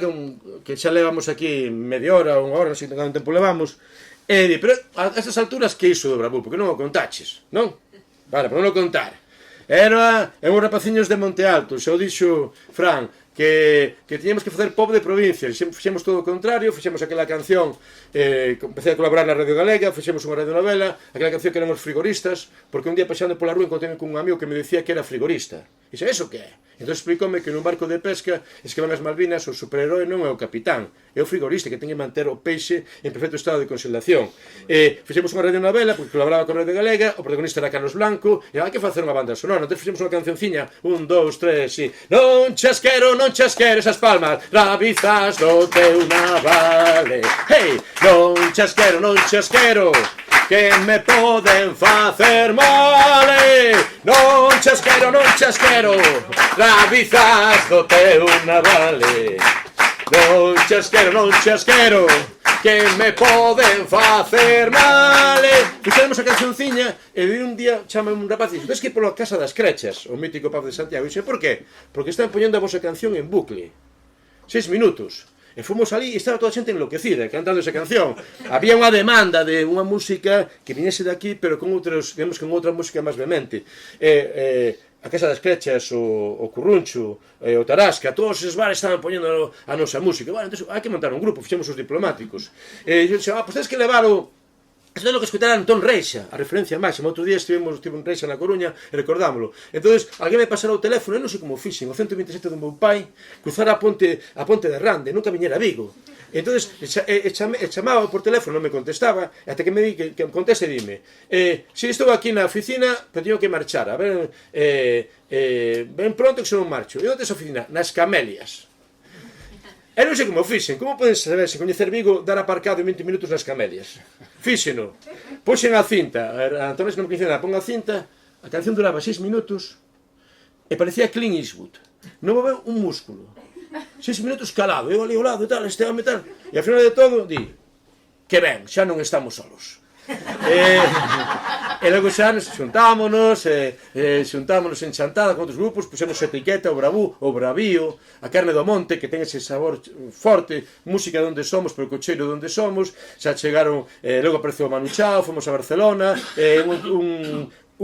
que xa levamos aquí media hora, unha hora, non sei canto tempo levamos. Pero a estas alturas, que iso do Bravú? Porque non o contaches, non? Vale, pero non o contar. Era uns rapaciños de Monte Alto, xa o dixo Fran, que tiñamos que facer pop de provincia. Fixemos todo o contrario, fixemos aquela canción, empecé a colaborar na Radio Galega, fixemos unha radionovela, aquela canción que eran os frigoristas, porque un día paseando pola rúa encontrei con un amigo que me decía que era frigorista. E dixen, eso que é? Entón explicoume que nun barco de pesca, es que van as Malvinas, o superheroe non é o capitán, é o frigorista que ten que manter o peixe en perfecto estado de congelación. Fixemos unha radionovela, porque colaboraba con a Radio Galega, o protagonista era Carlos Blanco, e hai que facer unha banda sonora. Entón fixemos unha cancionciña, 1, 2, 3, e non chasquero esas palmas, rabizas do teu navale. Hey, non chasquero, que me poden facer male. Non chasquero, rabizas do teu navale. Non chasquero, que me poden facer male. Fixemos a cancionciña e de un día chama un rapaz e dixe, ves que polo Casa das Crechas, o mítico pub de Santiago? E dixe, por qué? Porque están poñendo a vosa canción en bucle 6 minutos. E fomos ali e estaba toda a xente enloquecida cantando esa canción. Había unha demanda de unha música que viñese de aquí, pero con outros, digamos, con outra música máis vehemente. A Casa das Crechas, o Curruncho, o Tarasca, todos esos bares estaban poñendo a nosa música. Bueno, entón, hai que montar un grupo, fixemos os diplomáticos. E eu dixo, pois tedes que leválo. Isto é o que escutara Antón Reixa, a referencia máxima. Outro día estive en Reixa na Coruña e recordámolo. Entón, alguén me pasara o teléfono, e non sei como fixen, o 127 do meu pai, cruzar a ponte de Rande, nunca viñera a Vigo. Entón, chamaba por teléfono, non me contestaba, e até que me di que me conteste, dime, si estou aquí na oficina, pero teño que marchar, a ver, ben pronto que se non marcho. E onde é a oficina? Nas Camelias. E non sei como fixen, como poden saber se coñecer Vigo dar aparcado en 20 minutos nas Camelias? Fíxeno, puxen a cinta, a Antón non me coñecía nada, pon a cinta, a canción duraba 6 minutos e parecía Clint Eastwood, non moveu un músculo, 6 minutos calado, eu ali ao lado e tal, este home tal, e ao final de todo di, que ben, xa non estamos solos. E logo xa nos xuntámonos en Chantada con outros grupos, pusemos a etiqueta, o Bravú, o Bravío, a carne do monte, que ten ese sabor forte, música de onde somos, pero cocheiro de onde somos. Xa chegaron, logo apareceu o Manu Chao, fomos a Barcelona,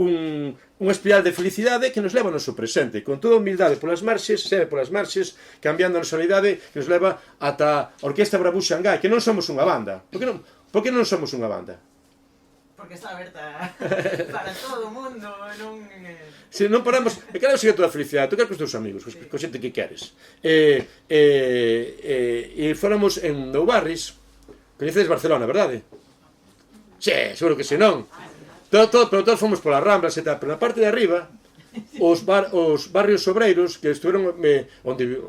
un espiral de felicidade que nos leva ao noso presente, con toda humildade polas marxes, sempre polas marxes, cambiando a nacionalidade que nos leva ata a Orquesta Bravú Xangai, que non somos unha banda. Por que non somos unha banda? Porque está aberta para todo o mundo, non... Se non paramos, e claro, sigue toda a felicidade, tocar cos teus amigos, co xente que queres. E fóramos en Noubarris, coñecedes Barcelona, verdade? Sí, seguro que se non. Pero todos fomos polas Ramblas e tal, pero na parte de arriba, os barrios obreiros que estuveron onde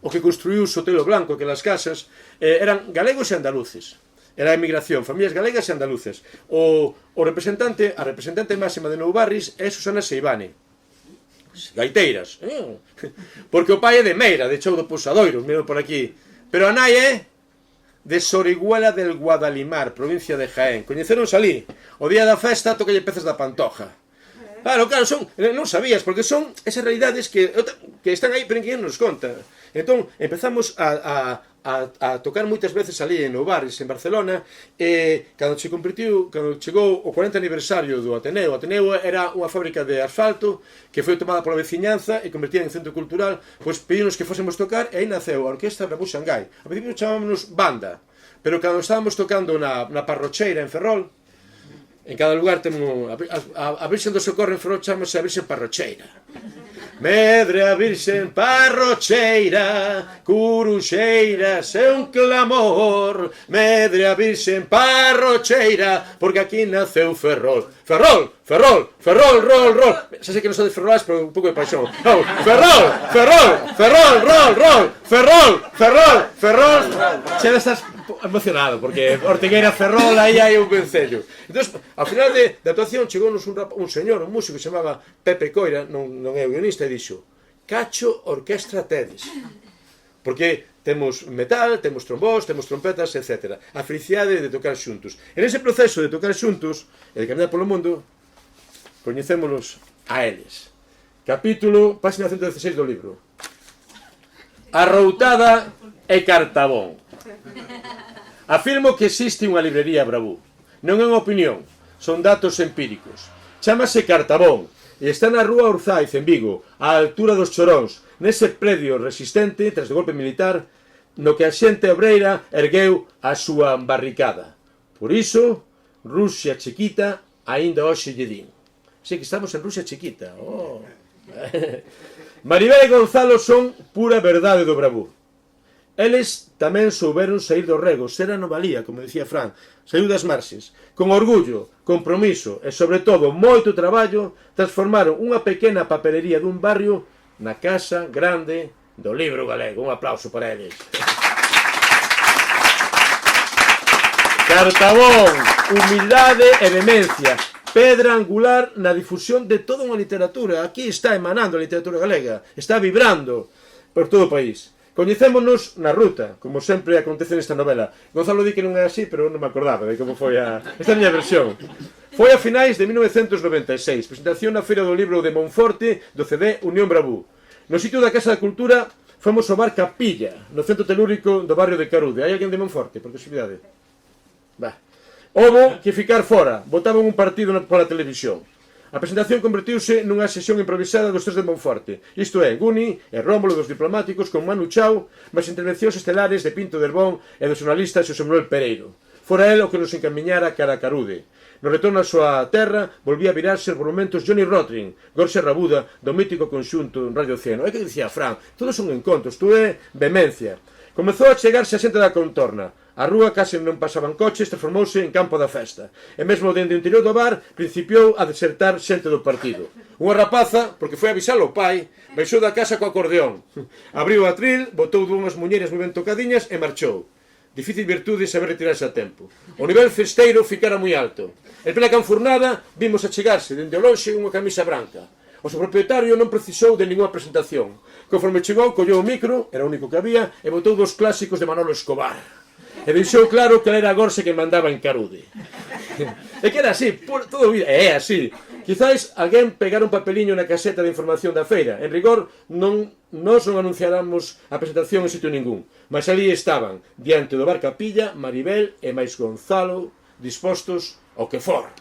o que construiu o Sotelo Blanco, aquelas casas, eran galegos e andaluces. Era a emigración, familias galegas e andaluces. A representante máxima de Noubarris é Susana Seivane. Gaiteiras. Porque o pai é de Meira, de Chou do Pousadoiro, miro por aquí. Pero a nai é de Soriguela del Guadalimar, provincia de Jaén. Coñeceronse ali. O día da festa tocalle peces da Pantoja. Claro, son, non sabías, porque son esas realidades que están aí, pero que non nos conta. Entón, empezamos a tocar moitas veces ali no bares en Barcelona, e cando chegou o 40 aniversario do Ateneo, o Ateneo era unha fábrica de asfalto que foi tomada pola veciñanza e convertida en centro cultural, pois pedínos que fósemos tocar, e aí naceu a Orquestra Brabú Xangai. A principio chamámonos banda, pero cando estábamos tocando na Parrocheira en Ferrol, en cada lugar temos a Virxen do Socorro en Ferrol, chamase a Virxen Parrocheira. Medre a Virxen Parrocheira, Curuxeira, é un clamor. Medre a Virxen Parrocheira, porque aquí naceu Ferrol. Ferrol, Ferrol, Ferrol, rol, rol. Xa sei que non sou de Ferrolás, pero un pouco de paixón. Ferrol, Ferrol, Ferrol, rol, rol. Ferrol, Ferrol, Ferrol. Xa estás emocionado, porque Ortigueira, Ferrol, aí hai un vencello. Entón, ao final de actuación, chegounos un señor, un músico que se chamaba Pepe Coira, non é o guionista, e dixo: cacho orquestra tedes. Porque temos metal, temos trombós, temos trompetas, etc. A felicidade de tocar xuntos. En ese proceso de tocar xuntos e de caminar polo mundo, coñecémonos a eles. Capítulo, página 116 do libro. Arroutada e Cartabón. Afirmo que existe unha librería Brabú. Non é unha opinión, son datos empíricos. Chámase Cartabón e está na rúa Urzaiz, en Vigo, á altura dos Choróns, nese predio resistente tras o golpe militar no que a xente obreira ergueu a súa barricada. Por iso, Rusia chiquita aínda hoxe lle din. Sei que estamos en Rusia chiquita. Oh. Maribel e Gonzalo son pura verdade do Brabú. Eles tamén souberon sair do rego, ser anomalía, como dicía Fran, saíu das marxes. Con orgullo, compromiso e, sobre todo, moito traballo, transformaron unha pequena papelería dun barrio na casa grande do libro galego. Un aplauso para eles. Cartabón, humildade e demencia, pedra angular na difusión de toda unha literatura. Aquí está emanando a literatura galega, está vibrando por todo o país. Coñecémonos na ruta, como sempre acontece nesta novela. Gonzalo di que non é así, pero non me acordaba de como foi a... Esta é a miña versión. Foi a finais de 1996, presentación na Feira do Libro de Monforte do CD Unión Brabú. No sitio da Casa da Cultura fomos ao bar Capilla, no centro telúrico do barrio de Carude. Hai alguén de Monforte, por casualidade? Houbo que ficar fora, botaban un partido pola televisión. A presentación convertiuse nunha sesión improvisada dos tres de Monforte, isto é, Guni e Rómulo dos diplomáticos con Manu Chao, mas intervencións estelares de Pinto Derbón e do xornalista Xosé Manuel Pereiro. Fora el o que nos encamiñara cara a Carude. No retorno á súa terra, volvía a virarse por momentos Johnny Rotring, Gorxe Rabuda, do mítico conxunto Radio Océano. É que dicía Fran, todos son encontros, tú é vehemencia. Comezou a chegarse a xente da contorna. A rúa case non pasaban coches, transformouse en campo da festa. E mesmo dende o interior do bar, principiou a desertar xente do partido. Unha rapaza, porque foi avisar ao pai, baixou da casa co acordeón. Abriu o atril, botou dúas muñeiras moi ben tocadiñas e marchou. Difícil virtude saber retirarse a tempo. O nivel festeiro ficara moi alto. En plena canfurnada, vimos achegarse dende o lonxe unha camisa branca. O seu propietario non precisou de ninguna presentación. Conforme chegou, colleu o micro, era o único que había, e botou dos clásicos de Manolo Escobar. E deixou claro que era a Gorxe que mandaba en Carude. É que era así, todo vida, é así. Quizáis alguén pegara un papeliño na caseta de información da feira. En rigor, nós non anunciáramos a presentación en sitio ningún. Mas ali estaban, diante do bar Capilla, Maribel e máis Gonzalo, dispostos ao que for.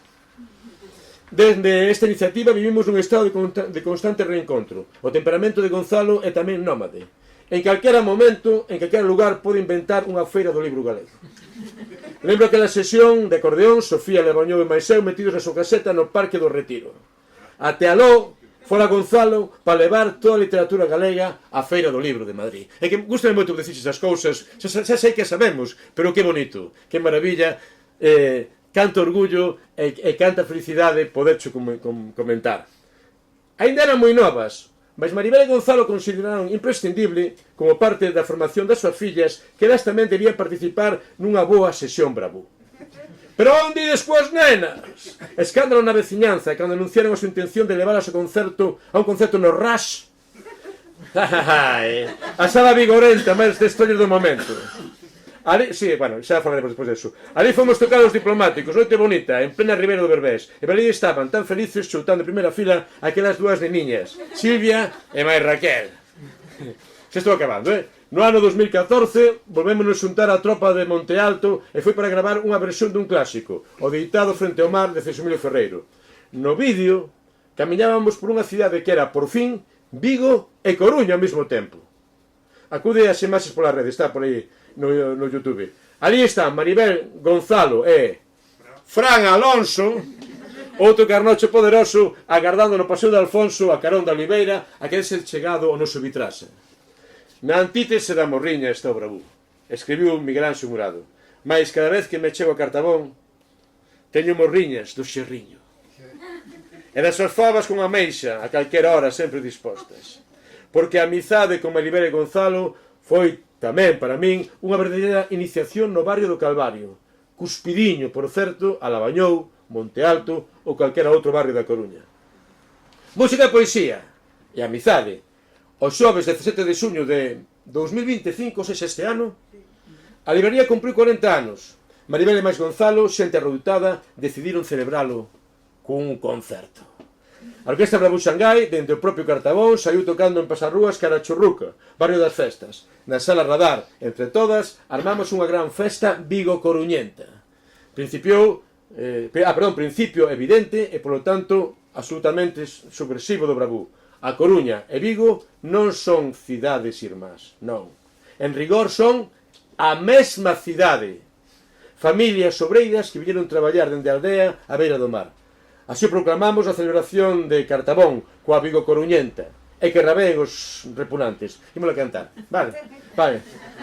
Desde esta iniciativa vivimos nun estado de constante reencontro. O temperamento de Gonzalo é tamén nómade. En calquera momento, en calquera lugar, pode inventar unha feira do libro galego. Lembro aquela sesión de acordeón, Sofía Lebañou e máis eu metidos na súa caseta no Parque do Retiro. Até aló, fora Gonzalo para levar toda a literatura galega á Feira do Libro de Madrid. É que gustame moito que dices as cousas, xa sei que sabemos, pero que bonito, que maravilla, canto orgullo e canta felicidade podercho comentar. Ainda eran moi novas, mas Maribel e Gonzalo consideraron imprescindible, como parte da formación das súas fillas, que elas tamén debían participar nunha boa sesión Brabú. Pero onde despois, nenas? Escándalo na veciñanza, cando anunciaron a súa intención de leválas a un concerto no Rush. A sala vigorenta máis de historias do momento. Ali, sí, bueno, xa falaremos despois deso. Ali fomos tocados diplomáticos, noite bonita, en plena Ribeira do Berbés. E ali estaban tan felices chutando en primeira fila aquelas dúas neniñas, Silvia e máis Raquel. Xa estou acabando, No ano 2014 volvémonos xuntar a tropa de Monte Alto e foi para gravar unha versión dun clásico, O deitado frente ao mar de César Emilio Ferreiro. No vídeo camiñábamos por unha cidade que era, por fin, Vigo e Coruña ao mesmo tempo. Acude as imaxes pola rede, está por aí no YouTube. Ali está Maribel Gonzalo e Fran Alonso, outro carnocho poderoso, agardando no Paseo de Alfonso a carón da Oliveira a que ser chegado ao noso vitraxe. Na antítese da morriña está o bravú, escribiu Miguel Anxo Murado. Mais cada vez que me chego a Cartabón teño morriñas do xerriño e das súas favas con ameixa a calquera hora sempre dispostas, porque a amizade con Maribel e Gonzalo foi tamén, para min, unha verdadeira iniciación no barrio do Calvario, cuspidiño, por certo, a Labañou, Monte Alto ou calquera outro barrio da Coruña. Música e poesía e amizade. O xoves 17 de xuño de 2025, sexa este ano, a librería cumpriu 40 anos. Maribel e máis Gonzalo, xente arrodutada, decidiron celebralo cun concerto. A Orquestra Bravú Xangai, dende o propio Cartabón, saiu tocando en Pasarrúas cara a Churruca, barrio das festas. Na Sala Radar, entre todas, armamos unha gran festa vigo-coruñenta. Principio evidente e, polo tanto, absolutamente subversivo do Bravú. A Coruña e Vigo non son cidades irmás, non. En rigor son a mesma cidade. Familias obreiras que viñeron traballar dende a aldea a beira do mar. Así proclamamos a celebración de Cartabón coa Vigo coruñenta. E que rabeen os repugnantes. Ímolo a cantar. Vale.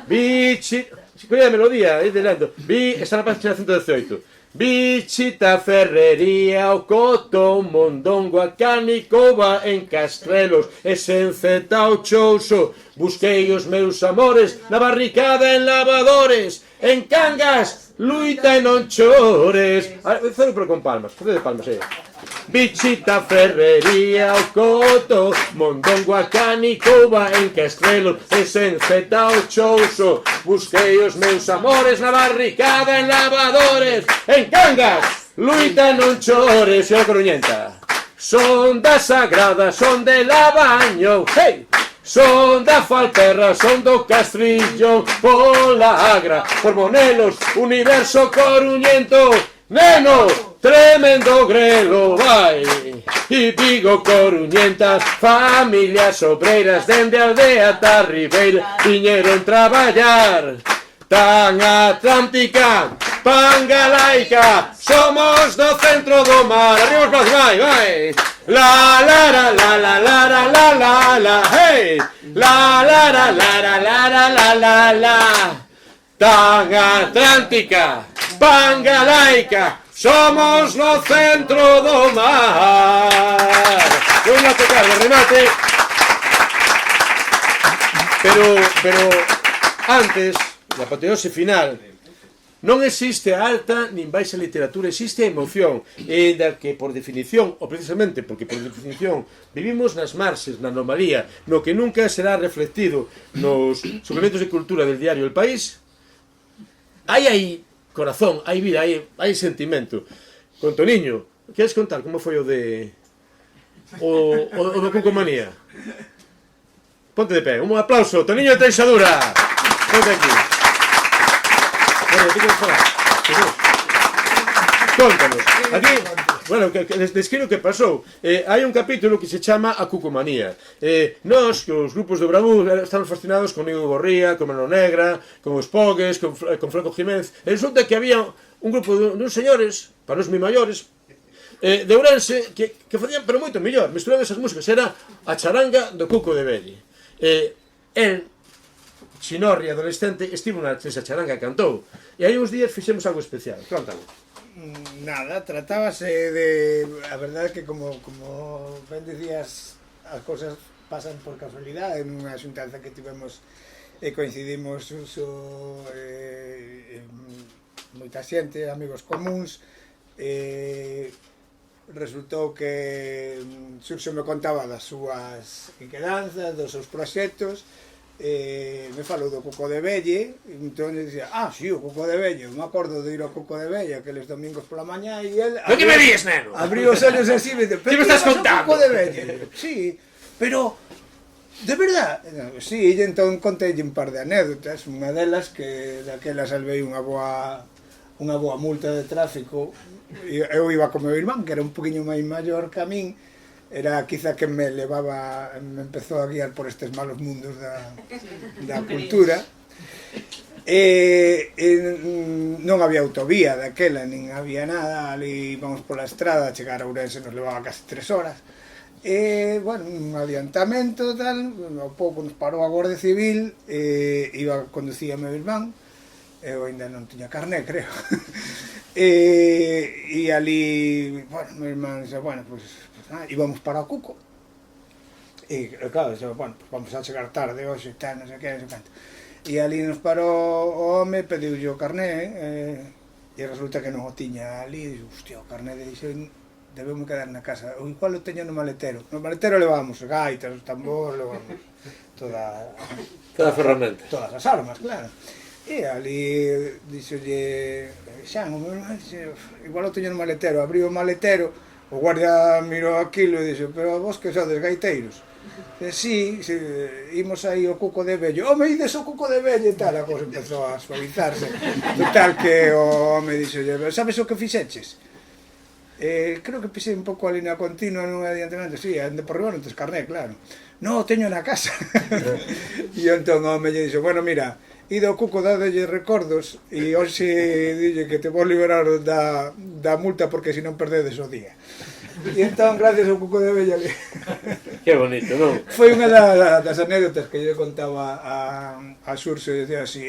Bichi... Colla a melodía, de lento. Está na página 118. Bichita, Ferrería, o Coto, Mondongo, a Canicoba, en Castrelos, e Senceta o Chouso. Busquei os meus amores na barricada en Lavadores, en Cangas, luita e non chores. Falo pero con palmas, facede palmas, Bichita, Ferrería, o Coto, Mondongo, a Canicoba, en Castrelos, e Senceta o Chouso. Busquei os meus amores na barricada en Lavadores, en Cangas, luita e non chores. E a Coruñenta. Son da Sagrada, son de Labaño, hey! Son da Falperra, son do Castrillo, pola Agra, por Monelos, universo coruñento, neno, tremendo grelo, vai. E Vigo coruñentas, familias obreiras, dende a aldea ata Ribeira, viñeron traballar. Tan atlántica, pangalaica, somos do centro do mar. Arriba os brazos, vai. La la la la la la la la la la, hey. La la la la la la la la la la. Tan atlántica, pangalaica, somos no centro do mar. Vamos a tocar de remate. Pero antes, a apoteose final, non existe a alta nin baixa literatura, existe a emoción, e da que por definición, ou precisamente porque por definición vivimos nas marxes, na anomalía, no que nunca será reflectido nos suplementos de cultura del diario El País, hai corazón, hai vida, hai sentimento. Con Toniño, queres contar como foi o de o do Cucomanía? Ponte de pé, un aplauso, Toniño de Teixadura. Ponte aquí. Contanos. Aquí, bueno, describo que pasou. Hai un capítulo que se chama A Cucomanía. Nós, que os grupos do Bravú, estamos fascinados con Íñigo Gorría, con Mano Negra, con os Pogues, con Franco Jiménez. E resulta que había un grupo de uns señores, para os moi maiores, de Ourense, que facían, pero moito mellor, misturaban esas músicas. Era a charanga do Cuco de Belli. El, Chinorri, adolescente, estivo nesa charanga, cantou. E hai uns días fixemos algo especial. Cántalo. Nada, tratábase de... A verdade que como ben dicías, as cousas pasan por casualidade. Nunha xuntanza que tivemos e coincidimos moita xente, amigos comuns, resultou que Xurxo me contaba das súas inquedanzas, dos seus proxectos, me falou do Cuco de Velle, entón eu dicía, sí, o Cuco de Velle, me acordo de ir ao Cuco de Velle aqueles domingos pola mañá, e el ¿Pero que me días, neno? abriu os olhos así e me dice, ¿Qué me estás contando? Cuco de Velle? Sí, pero de verdad? Sí, e entón conteille un par de anécdotas, unha delas que daquela salvei unha boa multa de tráfico, e eu iba co meu irmán, que era un poquinho máis maior que a min, era quizá que me empezou a guiar por estes malos mundos da cultura. Non había autovía daquela, nin había nada, ali íbamos pola estrada, chegar a Ourense nos levaba casi 3 horas. Bueno, un adiantamento, tal, ao pouco nos parou a Guardia Civil, conducía meu irmán, eu ainda non tiña carné, creo. E ali, bueno, meu irmán dixe, bueno, pues íbamos para o Cuco e claro, dixe, bueno, pues vamos a chegar tarde hoxe, tal, non sei que, non sei canto. E ali nos parou o home, pediulle o carné e resulta que non o tiña ali, e dixo, hostia, o carné debemos quedar na casa, o igual o teño no maletero levamos gaitas, os tambores, levamos toda a ferramenta, todas as armas, claro. E ali dixolle Xan, o meu irmán, igual o teño no maletero, abriu o maletero, o guardia mirou aquilo e dixo, pero vos que sodes gaiteiros? Sí, imos aí ao Cuco de Velle. Me ides ao Cuco de Velle e tal, a cosa empezou a suavizarse. Total que o home dixo, sabes o que fixeches? Creo que pisei un pouco a línea continua nun adiantamento, sí, ande por riba non tes carné, claro. No, teño na casa. E entón o home lle dixo, bueno, mira, ide ao Cuco, dadelle recordos e hoxe dille que te vou liberar da multa porque se non perdedes o día. E entón, gracias ao Cuco de Velle que bonito, non? Foi unha das anécdotas que eu contaba a Xurxo, e dicía así,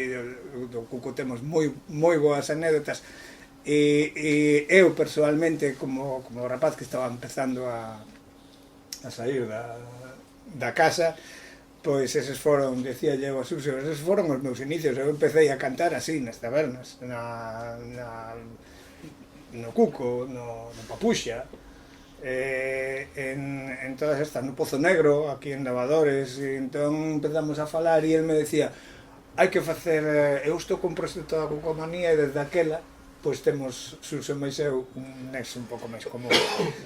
do Cuco temos moi boas anécdotas, e eu personalmente como rapaz que estaba empezando a sair da casa, pois eses foron, decía eu a Xurxo, eses foron os meus inicios. Eu empecé a cantar así nas tabernas, no Cuco, no Papuxa, en todas estas, no Pozo Negro, aquí en Lavadores, e entón empezamos a falar e el me decía, hai que facer, eu estou con proxecto da cucomanía e desde aquela, pois temos, Xurxo máis eu, un nexo un pouco máis común.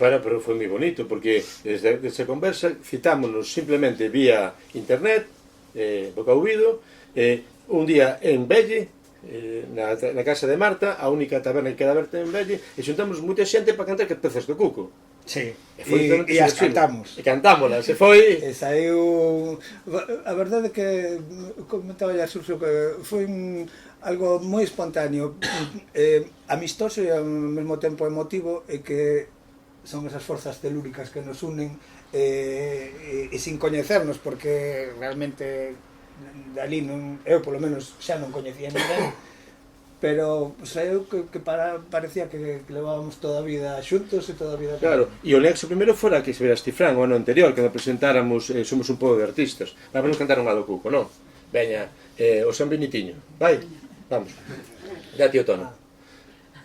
Bueno, pero foi moi bonito, porque desde esa conversa citámonos simplemente vía internet, boca a ouvido, un día en Velle, na casa de Marta, a única taberna que queda aberta en Velle, e xuntamos moita xente para cantar que pezas do Cuco. Sí, e as cantamos. E cantámolas, e foi... E saiu... A verdade é que, comentaba ya Xurxo, que foi algo moi espontáneo, amistoso e ao mesmo tempo emotivo, e que son esas forzas telúricas que nos unen, e sin coñecernos, porque realmente dali eu polo menos xa non coñecía ninguén, pero eu que parecía que levábamos toda a vida xuntos e toda a vida... Claro, e o nexo primeiro fora que se veras Tifrán o ano anterior, cando presentáramos Somos un pobo de artistas. Vamos nos cantar un do Cuco, non? Veña, o San Benitiño, vai, vamos. Ya tío tono.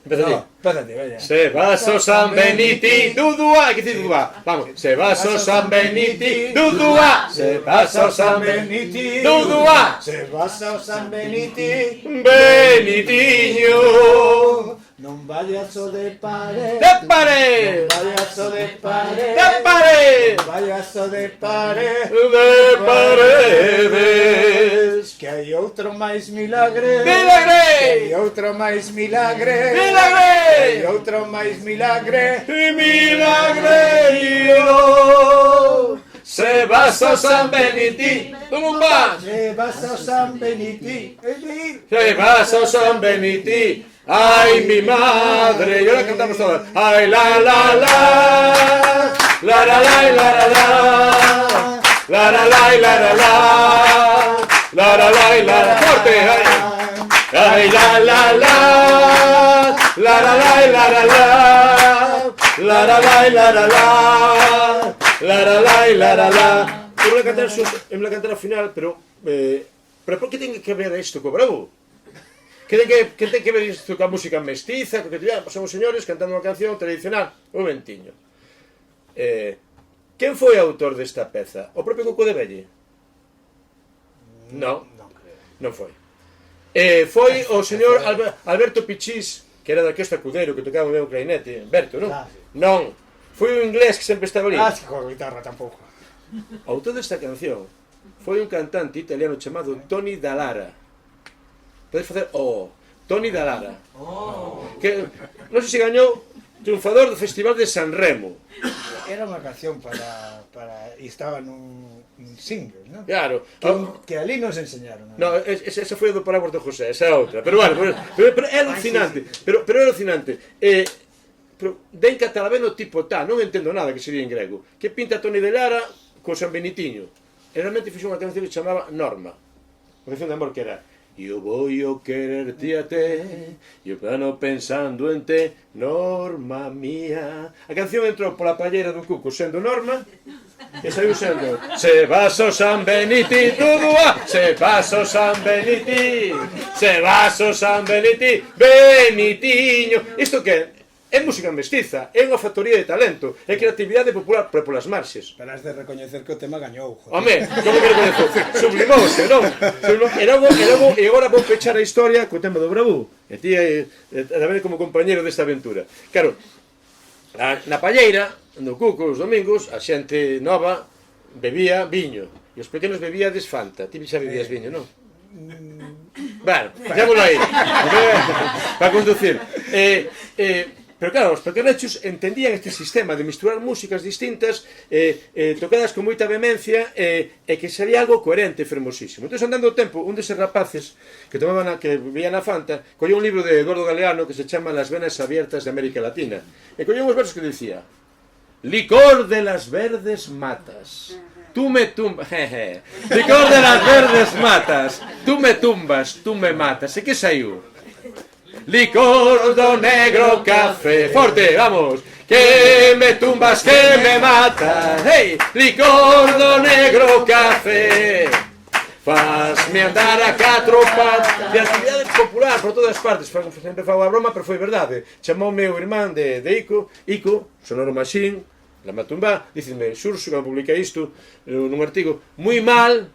Empeza ti. Empezate, veña. Se vas o San Beniti, dudúa, hai que dicir dudúa. Vamos, se vas o San Beniti, dudúa. Se vas o San Beniti, dudúa. Se vas ao San Beniti, Benitiño. non vayas o de pared. De pared. Non vayas o de pared. De pared. Non vayas o de pared. De paredes. Que hai outro máis milagre. Milagre. Que hai outro máis milagre. Milagre. Que hai outro máis milagre. Milagreiro. Se vas ao San Beniti, como vas? Se vas ao San Beniti. Se vas ao San Beniti, ay mi madre. Y ahora cantamos todas. Ay la la la, la la la la la la, la la la la la la, la la la la la. Fuerte, ay. Ay la la la, la la la la la la, la la la la la la, la la la la la la. Eu vou cantar ao final, pero por que ten que ver isto co bravo? Que ten que ver isto coa música mestiza, que somos señores cantando unha canción tradicional, un mentiño. Quen foi autor desta peza? O propio Cuco de Velle? Non, Non creo. non foi. Foi o señor Alberto Pichís, que era daquesta Cudeiro, que tocaba ben o clarinete. Berto, non? Ah, sí. Non, foi o inglés que sempre estaba ali. Ah, sí, con a guitarra tampouco. O autor desta canción foi un cantante italiano chamado Tony Dallara. Podes facer Tony Dallara. Que non sei se gañou triunfador do Festival de San Remo. Era unha canción para e estaba nun single, non? Claro. Que ali nos enseñaron. No, esa foi a do Parábolas de José, esa é outra. Pero bueno, pero é alucinante. Pero é alucinante. Pero den catalabeno tipo non entendo nada que sería en grego. Que pinta Tony Dallara co San Benitiño. E realmente fixo unha canción que se chamaba Norma. Unha canción de amor que era: yo voy a quererte a te, yo plano pensando en te, Norma mía. A canción entrou pola palleira do Cuco sendo Norma, e saiu sendo se vas o San Beniti, todo se vas o San Beniti, se vas o San Beniti, Benitiño. Isto que é música mestiza, é unha factoría de talento, é creatividade popular, pero polas marxes. Pero has de recoñecer que o tema gañou, joder. Home, como que recoñezo? Sublimouse, non? Era algo, e agora vou pechar a historia co tema do Bravú. E ti, tamén como compañeiro desta aventura. Claro, na palleira, no Cuco, os domingos, a xente nova bebía viño. E os pequenos bebíades Fanta. Ti xa bebías viño, non? Bueno, dexémolo aí. Para conducir. Pero claro, os pequenachos entendían este sistema de misturar músicas distintas, tocadas con moita vehemencia, e que sería algo coherente e fermosísimo. Entón, andando o tempo, un deses rapaces que bebían a Fanta, colleu un libro de Eduardo Galeano que se chama Las venas abiertas de América Latina, e colleu uns versos que dicía: licor de las verdes matas, tú me tumbas, licor de las verdes matas, tú me tumbas, tú me matas. E que saiu? Licor do negro café. Forte, vamos. Que me tumbas, que me matas. Hey, licor do negro café. Fasme andar a catro patas. De actividade popular por todas partes. Sempre fago a broma, pero foi verdade. Chamoume o irmán de Ico, Sonoro Machín, La Matumbá, dicime: Xurxo, que publica isto nun artigo, moi mal,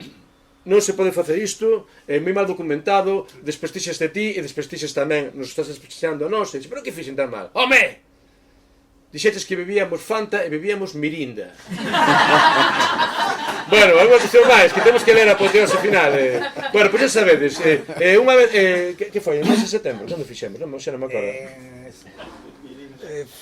non se pode facer isto, é moi mal documentado, desprestixias de ti e desprestixias tamén, nos estás desprestixiando a nós. E dice: pero que fixen tan mal? Home! Dixetes que bebíamos Fanta e bebíamos Mirinda. Bueno, algo que máis, que temos que ler a apoteose final. Bueno, pois xa sabedes, unha vez, que foi? En mes de setembro, cando fixemos? Non, xa non me acordo.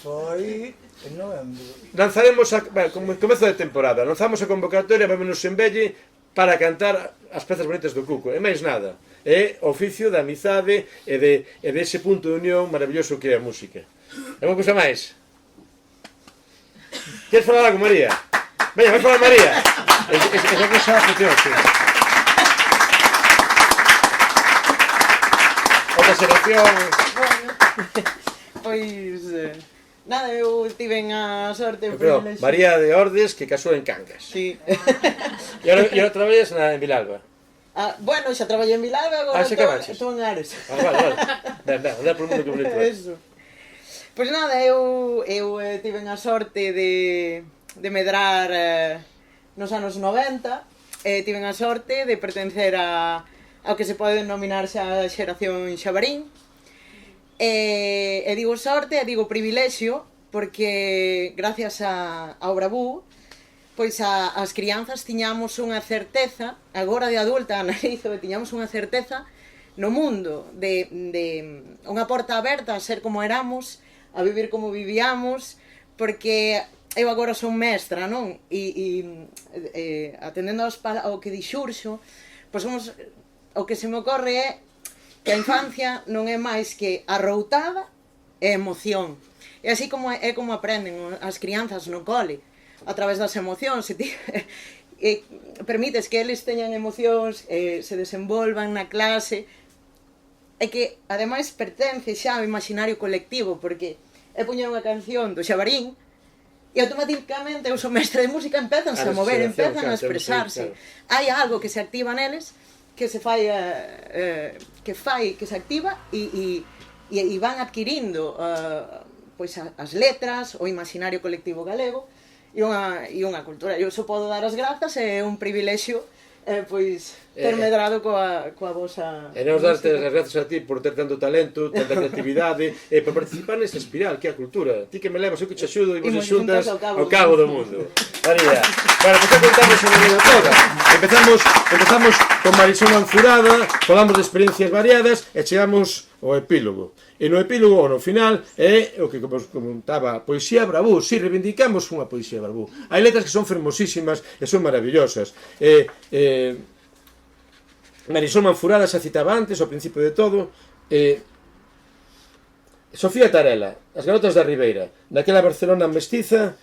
Foi en novembro. Lanzaremos, como comezo de temporada, lanzamos a convocatoria, vámonos en Velle, para cantar as pezas bonitas do Cuco, e máis nada. É o oficio da amizade e de ese punto de unión maravilloso que é a música. E unha cousa máis. Queres falar algo, María? Veña, vai falar María. Esa cousa funciona, sí. Outra selección. Pois... nada, eu tiven a sorte o Pero, privilexio. María de Ordes, que casou en Cangas. Sí. E ahora traballas en Vilalba. Bueno, xa traballei en Vilalba, agora xa acabaches. estou en Ares. Vale. Dá por mundo que bonito. Eso. Pois nada, eu tiven a sorte de medrar nos anos 90, tiven a sorte de pertencer ao que se pode denominar xa xeración Xabarín. E digo sorte, e digo privilexio, porque gracias ao Bravú, pois as crianzas tiñamos unha certeza, agora de adulta analizo, tiñamos unha certeza no mundo de unha porta aberta a ser como éramos, a vivir como vivíamos, porque eu agora son mestra, non? E atendendo ao que di Xurxo, pois o que se me ocorre é que a infancia non é máis que arroutada e emoción. E así como é como aprenden as crianzas no cole, a través das emocións, e permites que eles teñan emocións, se desenvolvan na clase, e que ademais pertence xa ao imaginario colectivo, porque é poñer unha canción do Xabarín e automáticamente os mestres de música empezanse a mover, empezan a expresarse. Hai algo que se activa neles, que se fai que se activa e van adquirindo pois as letras, o imaginario colectivo galego e unha cultura. Eu só podo dar as grazas, é un privilexio pois ter medrado coa vosa E nos darte as grazas a ti por ter tanto talento, tanta creatividade e por participar nesta espiral que é a cultura. Ti que me levas, eu que te axudo e vos xuntas ao cabo do mundo. María, para poder contarnos a vida toda. Empezamos con Marisol Manfurada, falamos de experiencias variadas e chegamos ao epílogo. E no epílogo, no final, é o que vos comentaba, poesía bravú. Si, reivindicamos unha poesía bravú. Hai letras que son fermosísimas e son maravillosas. Marisol Manfurada se citaba antes, ao principio de todo. Sofía Tarela, As garotas da Ribeira, naquela Barcelona mestiza,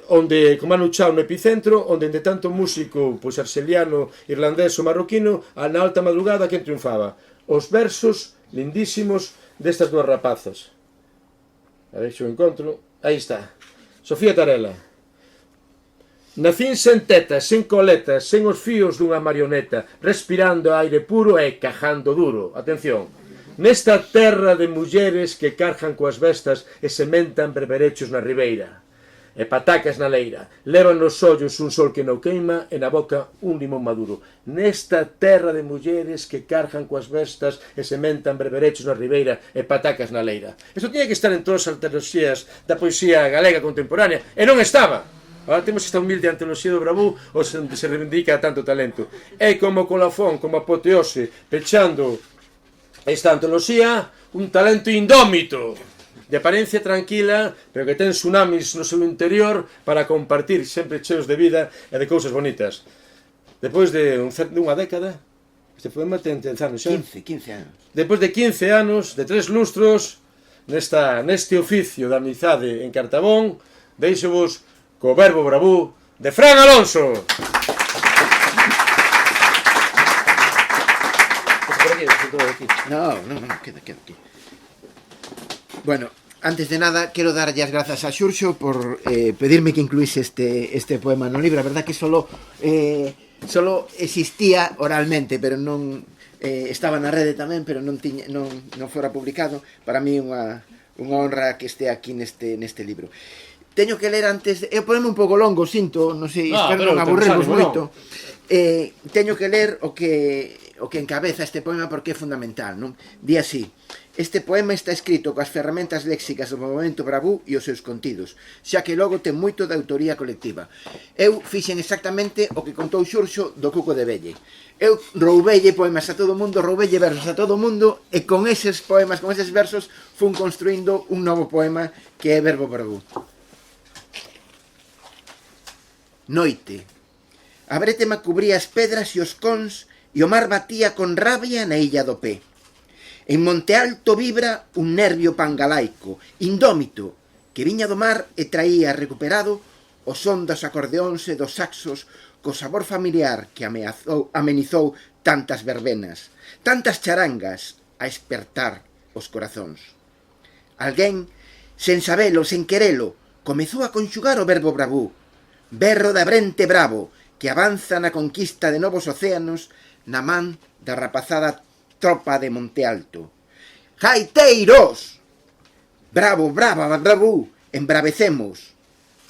onde, como Manu Chao no epicentro, onde de tanto músico pois arceliano, irlandés ou marroquino, na alta madrugada quen triunfaba? Os versos lindísimos destas dúas rapazas. A ver se o encontro. Aí está. Sofía Tarela. Nacín sen tetas, sen coletas, sen os fíos dunha marioneta, respirando aire puro e cajando duro. Atención. Nesta terra de mulleres que cargan coas bestas e sementan berberechos na ribeira e patacas na leira, levan nos ollos un sol que non queima e na boca un limón maduro. Nesta terra de mulleres que cargan coas bestas e sementan berberechos na ribeira e patacas na leira. Isto tiña que estar en todas as antoloxías da poesía galega contemporánea e non estaba. Ahora temos esta humilde antoloxía do bravú onde se reivindica tanto talento. E como colofón, como apoteose, pechando esta antoloxía, un talento indómito, de apariencia tranquila, pero que ten tsunamis no seu interior para compartir, sempre cheos de vida e de cousas bonitas. Depois de unha década, este poema ten 10 anos xa. 15 anos. Depois de 15 anos, de 3 lustros, neste oficio da amizade en Cartabón, deixo-vos co verbo bravú de Fran Alonso. No, queda aquí. Bueno, antes de nada, quero darlle as grazas a Xurxo por pedirme que incluíse este poema no libro. A verdad que solo existía oralmente, pero non estaba na rede tamén, pero non fora publicado. Para mí unha honra que este aquí neste libro. Teño que ler antes, é un poema un pouco longo, sinto, non sei, espero non aburrirvos moito. Teño que ler o que encabeza este poema porque é fundamental, non? Di así: este poema está escrito coas ferramentas léxicas do movimento bravú e os seus contidos, xa que logo ten moito de autoría colectiva. Eu fixen exactamente o que contou Xurxo do Cuco de Velle. Eu roubelle poemas a todo mundo, roubelle versos a todo mundo, e con eses poemas, con eses versos, fun construindo un novo poema que é Verbo Bravú. Noite. A brétema cubría as pedras e os cons e o mar batía con rabia na illa do pé. En Monte Alto vibra un nervio pangalaico, indómito, que viña do mar e traía recuperado o son dos acordeóns e dos saxos co sabor familiar que amenizou tantas verbenas, tantas charangas a espertar os corazóns. Alguén, sen sabelo, sen querelo, comezou a conxugar o verbo bravú, berro da brente bravo, que avanza na conquista de novos océanos na man da rapazada tropa de Monte Alto. Jaiteiros! Bravo, brava, bravú, embravecemos.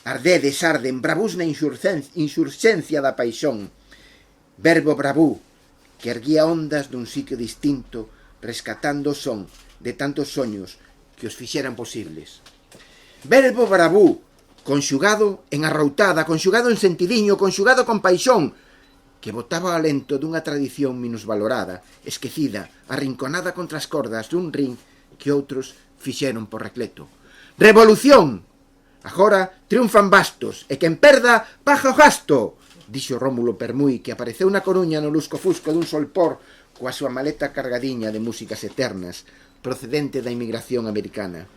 Ardedes, arden, bravús na insurxencia da paixón. Verbo bravú, que erguía ondas dun sitio distinto, rescatando o son de tantos soños que os fixeran posibles. Verbo bravú, conxugado en arroutada, conxugado en sentidiño, conxugado con paixón, que botaba o alento dunha tradición minusvalorada, esquecida, arrinconada contra as cordas dun ring que outros fixeron por recleto. Revolución! Agora triunfan bastos, e quen perda, paga o gasto, dixo Rómulo Permui, que apareceu na Coruña no lusco-fusco dun solpor coa súa maleta cargadiña de músicas eternas, procedente da inmigración americana.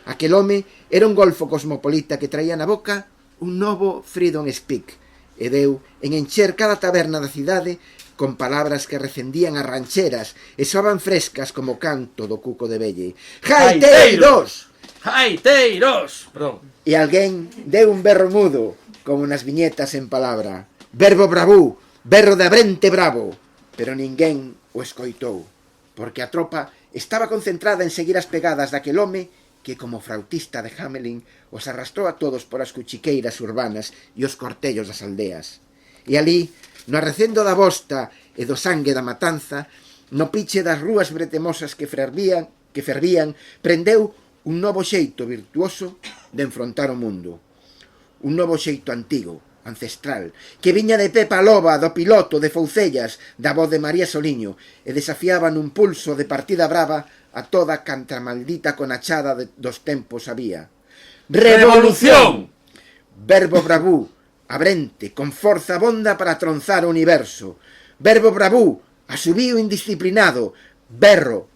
Aquel home era un golfo cosmopolita que traía na boca un novo freedom speak e deu en encher cada taberna da cidade con palabras que recendían as rancheras e soaban frescas como o canto do Cuco de Velle. Jaiteiros! Jaiteiros! Perdón. E alguén deu un berro mudo, como nas viñetas en palabra. Verbo bravú, berro de abrente bravo. Pero ninguén o escoitou, porque a tropa estaba concentrada en seguir as pegadas daquel home que, como frautista de Hamelin, os arrastrou a todos por as cuchiqueiras urbanas e os cortellos das aldeas. E ali, no arrecendo da bosta e do sangue da matanza, no piche das rúas bretemosas que fervían, prendeu un novo xeito virtuoso de enfrontar o mundo. Un novo xeito antigo, ancestral, que viña de Pepa Loba, do piloto, de Foucellas, da voz de María Soliño, e desafiaba nun pulso de partida brava a toda cantra maldita conachada dos tempos había. Revolución! Verbo bravú, abrente, con forza bonda para tronzar o universo. Verbo bravú, asubío indisciplinado, berro,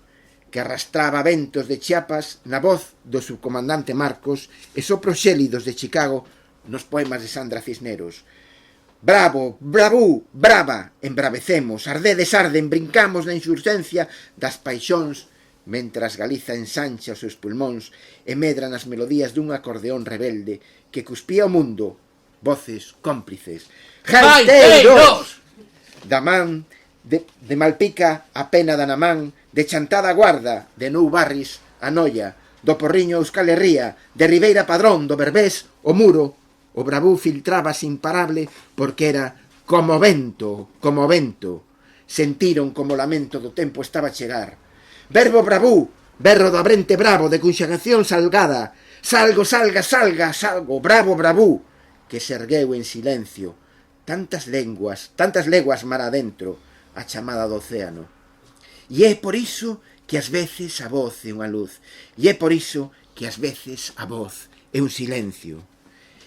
que arrastraba ventos de Chiapas na voz do subcomandante Marcos e sopros xélidos de Chicago nos poemas de Sandra Cisneros. Bravo, bravú, brava, embravecemos, ardedes arden, brincamos na insurxencia das paixóns, mentras Galiza ensancha os seus pulmóns e medran as melodías dun acordeón rebelde que cuspía o mundo, voces cómplices. Jaiteiros! Da man de Malpica a pena da Namán, de Chantada a Guarda, de Nou Barris a Noia, do Porriño a Euskal Herria, de Ribeira Padrón, do Berbés, o Muro, o bravú filtrábase imparable porque era como vento, como vento. Sentiron como o lamento do tempo estaba a chegar. Verbo bravú, berro do abrente bravo, de conxagación salgada, salgo, salga, salga, salgo, bravo bravú, que se ergueu en silencio, tantas leguas mar adentro, a chamada do océano. E é por iso que ás veces a voz é unha luz, e é por iso que ás veces a voz é un silencio.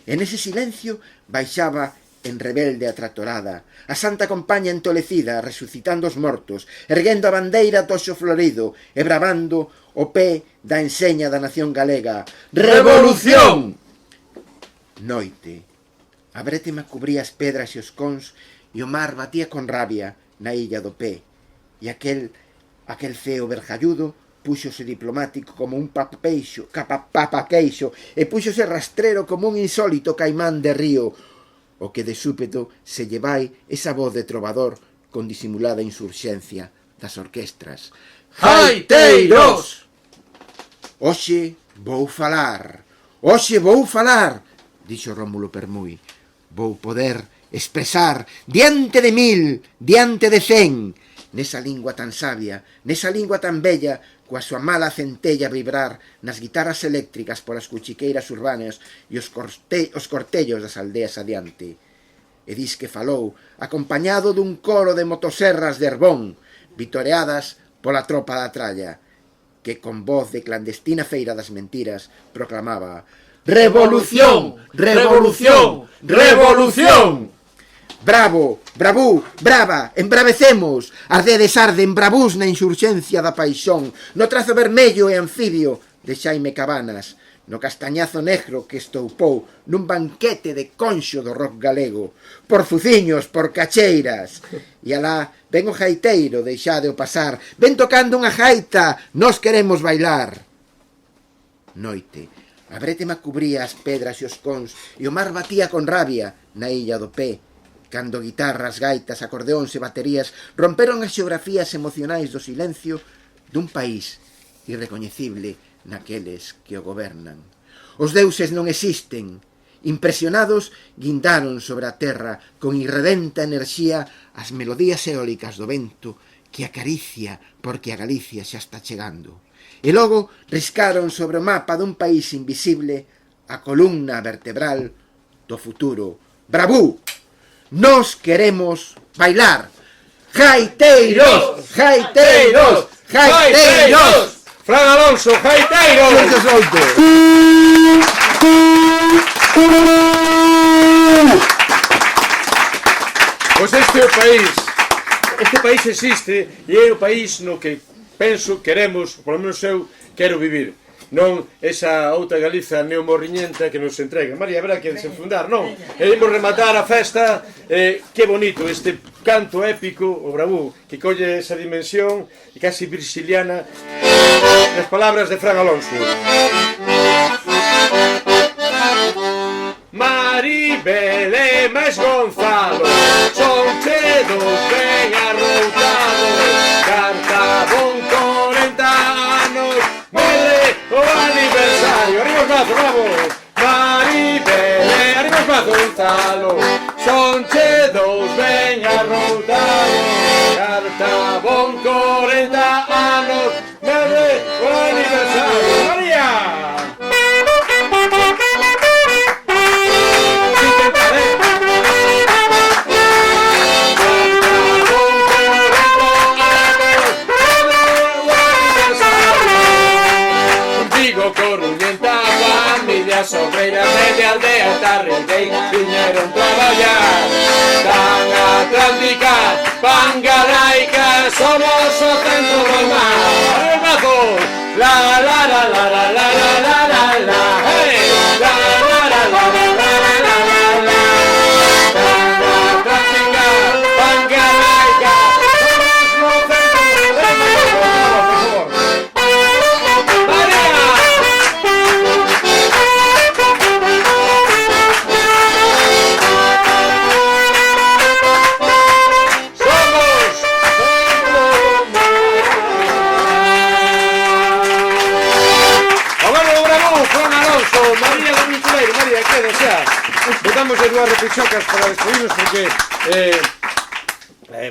En ese silencio baixaba en rebelde a tractorada, a santa compaña entolecida, resucitando os mortos, erguendo a bandeira toxo florido e bravando o pé da enseña da nación galega. Revolución! Noite. A brétema cubría as pedras e os cons e o mar batía con rabia na illa do pé. E aquel ceo vergalludo púxose diplomático como un papaqueixo e púxose rastrero como un insólito caimán de río, o que de súpeto se lle vai esa voz de trovador con disimulada insurxencia das orquestras. Jaiteiros! Hoxe vou falar, dixo Rómulo Permui. Vou poder expresar diante de 1000, diante de 100, nesa lingua tan sabia, nesa lingua tan bella, coa súa mala centella vibrar nas guitarras eléctricas polas cuchiqueiras urbanas e os cortellos das aldeas adiante. E dis que falou, acompañado dun coro de motoserras de Herbón, vitoreadas pola tropa da tralla, que con voz de clandestina feira das mentiras proclamaba: Revolución! Revolución! Revolución! Bravo, bravú, brava, embravecemos, ardedes arden bravús na insurxencia da paixón, no trazo vermello e anfibio de Xaime Cabanas, no castañazo negro que estoupou nun banquete de conxo do rock galego, por fuciños, por cacheiras. E alá ven o jaiteiro, deixade o pasar, ven tocando unha jaita, nós queremos bailar. Noite. A brétema cubría as pedras e os cons e o mar batía con rabia na illa do pé, cando guitarras, gaitas, acordeóns e baterías romperon as xeografías emocionais do silencio dun país irrecoñecible naqueles que o gobernan. Os deuses non existen. Impresionados, guindaron sobre a terra con irredenta enerxía as melodías eólicas do vento que acaricia porque a Galicia xa está chegando. E logo riscaron sobre o mapa dun país invisible a columna vertebral do futuro. Bravú! Nos queremos bailar. Jaiteiros! Jaiteiros! Jaiteiros! Fran Alonso, jaiteiros! Xorge Souto! Pois este país existe e é o país no que penso, queremos, polo menos eu quero vivir. Non esa outra Galiza neomorriñenta que nos entrega. María, habrá que desenfundar, non? E imos rematar a festa. Que bonito este canto épico, o bravú, que colle esa dimensión e casi virxiliana nas palabras de Fran Alonso. Maribel e máis Gonzalo son chedos ben arroutados, Cartabón 40 anos, mele o aniversario. Arriba os brazos, bravo! Maribel e arriba os brazos, Gonzalo son chedos dous ven arroutado, Cartabón 40 anos, mere o aniversario. María! Coruñenta, familia sobreira, media aldea, Tarriguei, viñeron traballar. Tan atlántica, pangalaica, somos o centro do mar. ¡Vamos! La la la la la la la la la la, hey! La la la la la la la la la. Tan atlántica, pangalaica, somos o centro do mar. María, que deseas? Botamos de dúas repichocas para despedirnos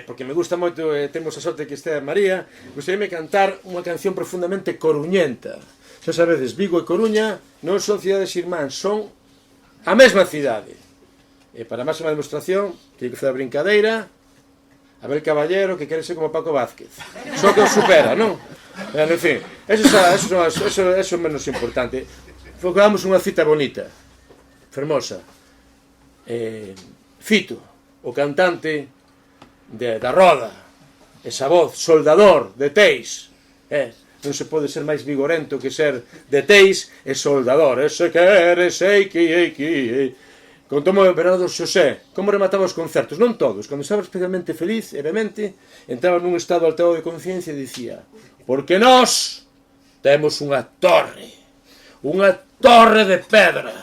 porque me gusta moito, temos a sorte que estea María. Gostaríame cantar unha canción profundamente coruñenta. Xa sabedes, Vigo e Coruña non son cidades irmáns, son a mesma cidade. Para a máxima demostración, que facer a brincadeira, Abel Caballero, que quere ser como Paco Vázquez. Só que os supera, non? En fin, eso é menos importante. Focamos unha cita bonita, fermosa. Fito, o cantante da Roda, esa voz, soldador de Teis. Non se pode ser máis vigorento que ser de Teis e soldador. Ese quere, sei que... Contou Bernardo Xosé como remataba os concertos, non todos. Cando estaba especialmente feliz e vehemente, entraba nun estado alterado de conciencia e dicía: porque nós temos unha torre de pedra,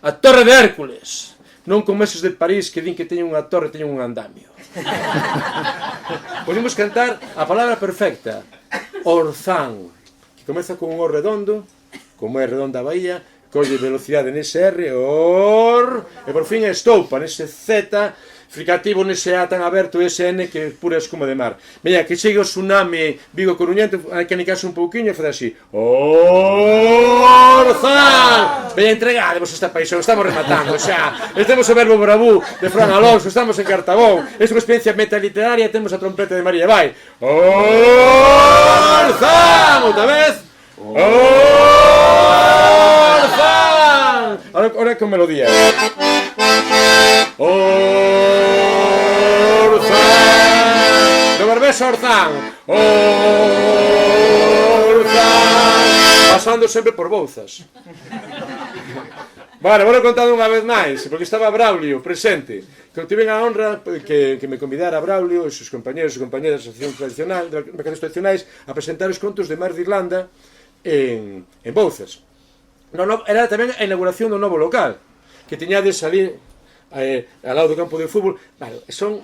a Torre de Hércules, non como eses de París que din que teñen unha torre e teñen un andamio. Podemos cantar a palabra perfecta, Orzán, que comeza con un O redondo, como é redonda a bahía, colle velocidade nese R, or, e por fin estoupa nese Z, fricativo nese A tan aberto, ese N que é pura espuma de mar. Veña, que chegue o tsunami Vigo Coruñento, hai que anicarse un pouquiño e fazer así. Orzán! Veña, entregademos esta paixón, estamos rematando, xa. Temos o verbo bravú de Fran Alonso, estamos en Cartabón, é unha experiencia metaliteraria, temos a trompeta de María, vai. Orzán! Outra vez. Orzán! Ahora con melodía. Orzán! Do Barbés Orzán! Orzán! Pasando sempre por Bouzas. Vale, vou contando unha vez máis, porque estaba Braulio presente. Que tiven a honra que me convidara a Braulio e seus compañeros e compañeras da Asociación Tradicional, de Mercados Tradicionais, a presentar os contos de Mar de Irlanda en Bouzas. Era tamén a inauguración do novo local, que tiñades ali ao lado do campo de fútbol. Claro, isto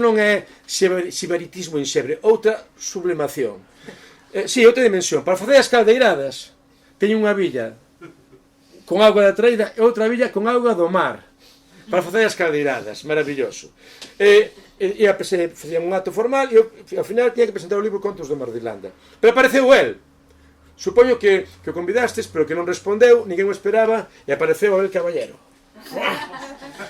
non é sibaritismo en Xebre, outra sublimación. Si, outra dimensión. Para facer as caldeiradas, teño unha villa con auga da traída e outra villa con auga do mar. Para facer as caldeiradas, maravilloso. Facían un acto formal e ao final tiña que presentar o libro Contos do Mar de Irlanda. Pero apareceu el. Supoño que o convidastes, pero que non respondeu, ninguén o esperaba, e apareceu Abel Caballero.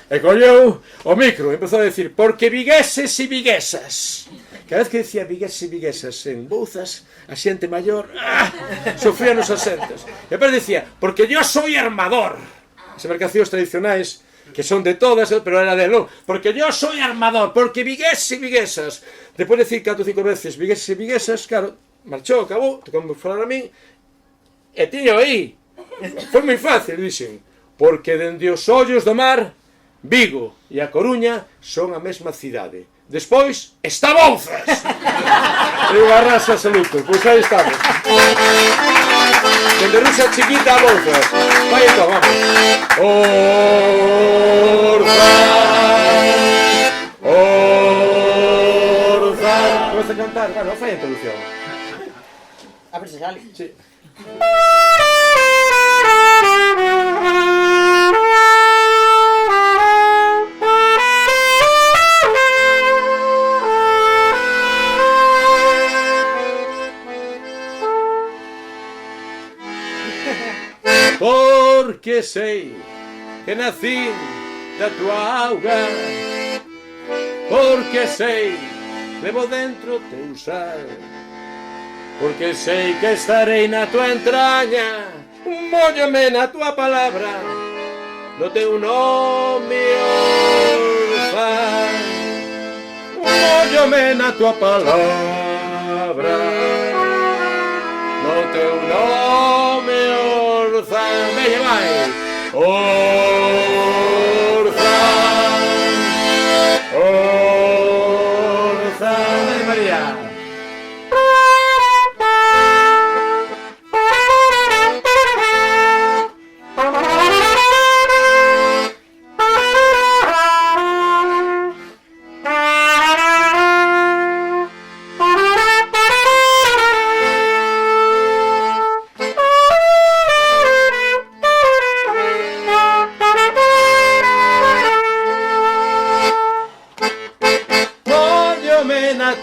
E colleu o micro e empezou a decir: porque vigueses e viguesas. Cada vez que decía vigueses e viguesas en Bouzas, a xente maior sofría nos asentos. E depois decía: porque yo soy armador. As mercancías tradicionais, que son de todas, pero era de lo. Porque yo soy armador, porque vigueses e viguesas. Depois de decir 4 ou 5 veces vigueses e viguesas, claro, marchou, acabou, tocou falar a min, e tiño aí. Foi moi fácil, dixen: porque dende os ollos do mar, Vigo e a Coruña son a mesma cidade. Despois, está Bouzas! E unha raza saluto, pois aí estamos. Dende Rusia chiquita a Bouzas. Vai entón, vamos. Orzán, Orzán. Comeza a cantar, bueno, fai a introducción. A ver se sale. Sí. porque sei que nací da tua auga, porque sei levo dentro teu sal, porque sei que estarei na tua entraña, móllome na tua palabra, no teu nome orzan, móllome na tua palabra, no teu nome orzan. Veña, vai. Orzan, orzan. Dale, María.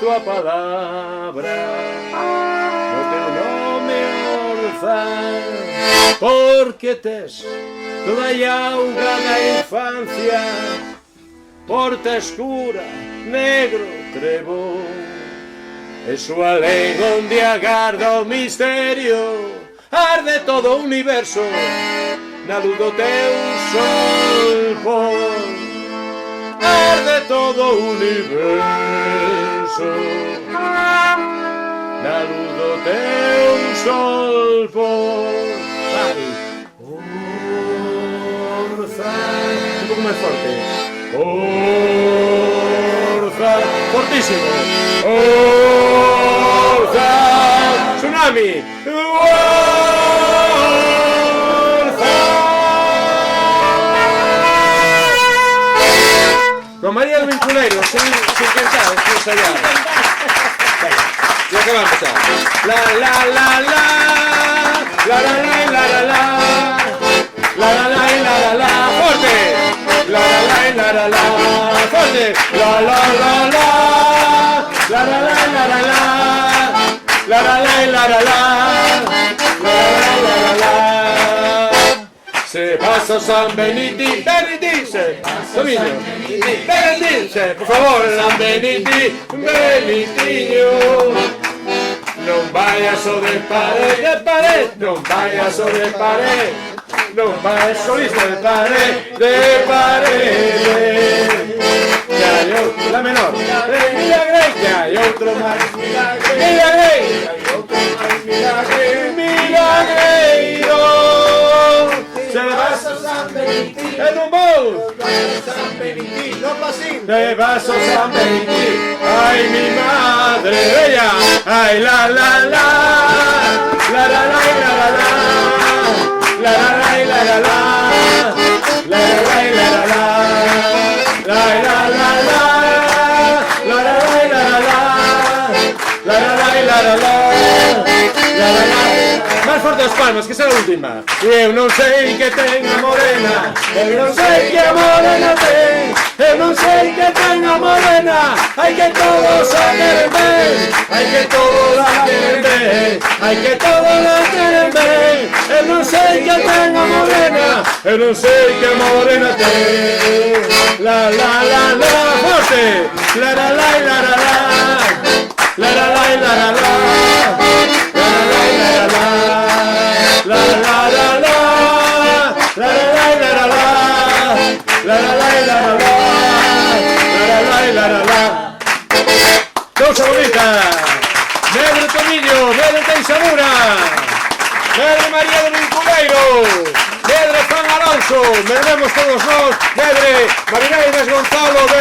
Tua palabra, no teu nome orzan, porque tes toda a auga da infancia, porta escura, negro trebón, e súa lei onde agarda o misterio, arde todo o universo, na luz do teu sol pon, arde todo o universo, na luz do teu sol pon. Vai. Orzan. Un pouco máis forte. Orzan. Fortísimo. Orzan. Tsunami. Con María del Vinculeiro, sin cantar, sin ensayar. Y acabamos ya. La la la la, la la la la la la, la la la la la la, fuerte. La la la la la la, fuerte. La la la la, la la la la la la, la la la la la la, la la la la la. Se pasa San Beniti, Beniti, se pasa Beniti, se, por favor, San Beniti, Benitiño. Non vayas o de pared, non vayas o de pared, non vayas solista de pared, que hai outro, la menor, milagre, que hai outro máis, milagre, que hai outro máis, milagreiro. Se vas a San Beniti, en un bol, San Beniti, no pasín. Te vas a San Beniti, ay mi madre, ella, ay la la la, la la la la la la, la la la la la la, la la la la la la, la la la la, la la la la la, la la la la la la, la la la. Más fuerte as palmas, que será a última. Eu non sei que ten a morena, eu non sei que a morena ten, eu non sei que ten a morena, hai que todos a queren ben, hai que todos a queren ben, hai que todos a queren ben, eu non sei que ten a morena, eu non sei que a morena ten. La la la la, forte, la la la la la la, la la la la la la, la la la la la. La la la la, la la la la la, la la la la la, la la la la la. Cousa bonita. Medre Tomiño, Medre Teixamura, Medre María del Vinculeiro, Medre Juan Alonso, medremos todos nós, Medre Marineiras Gonzalo de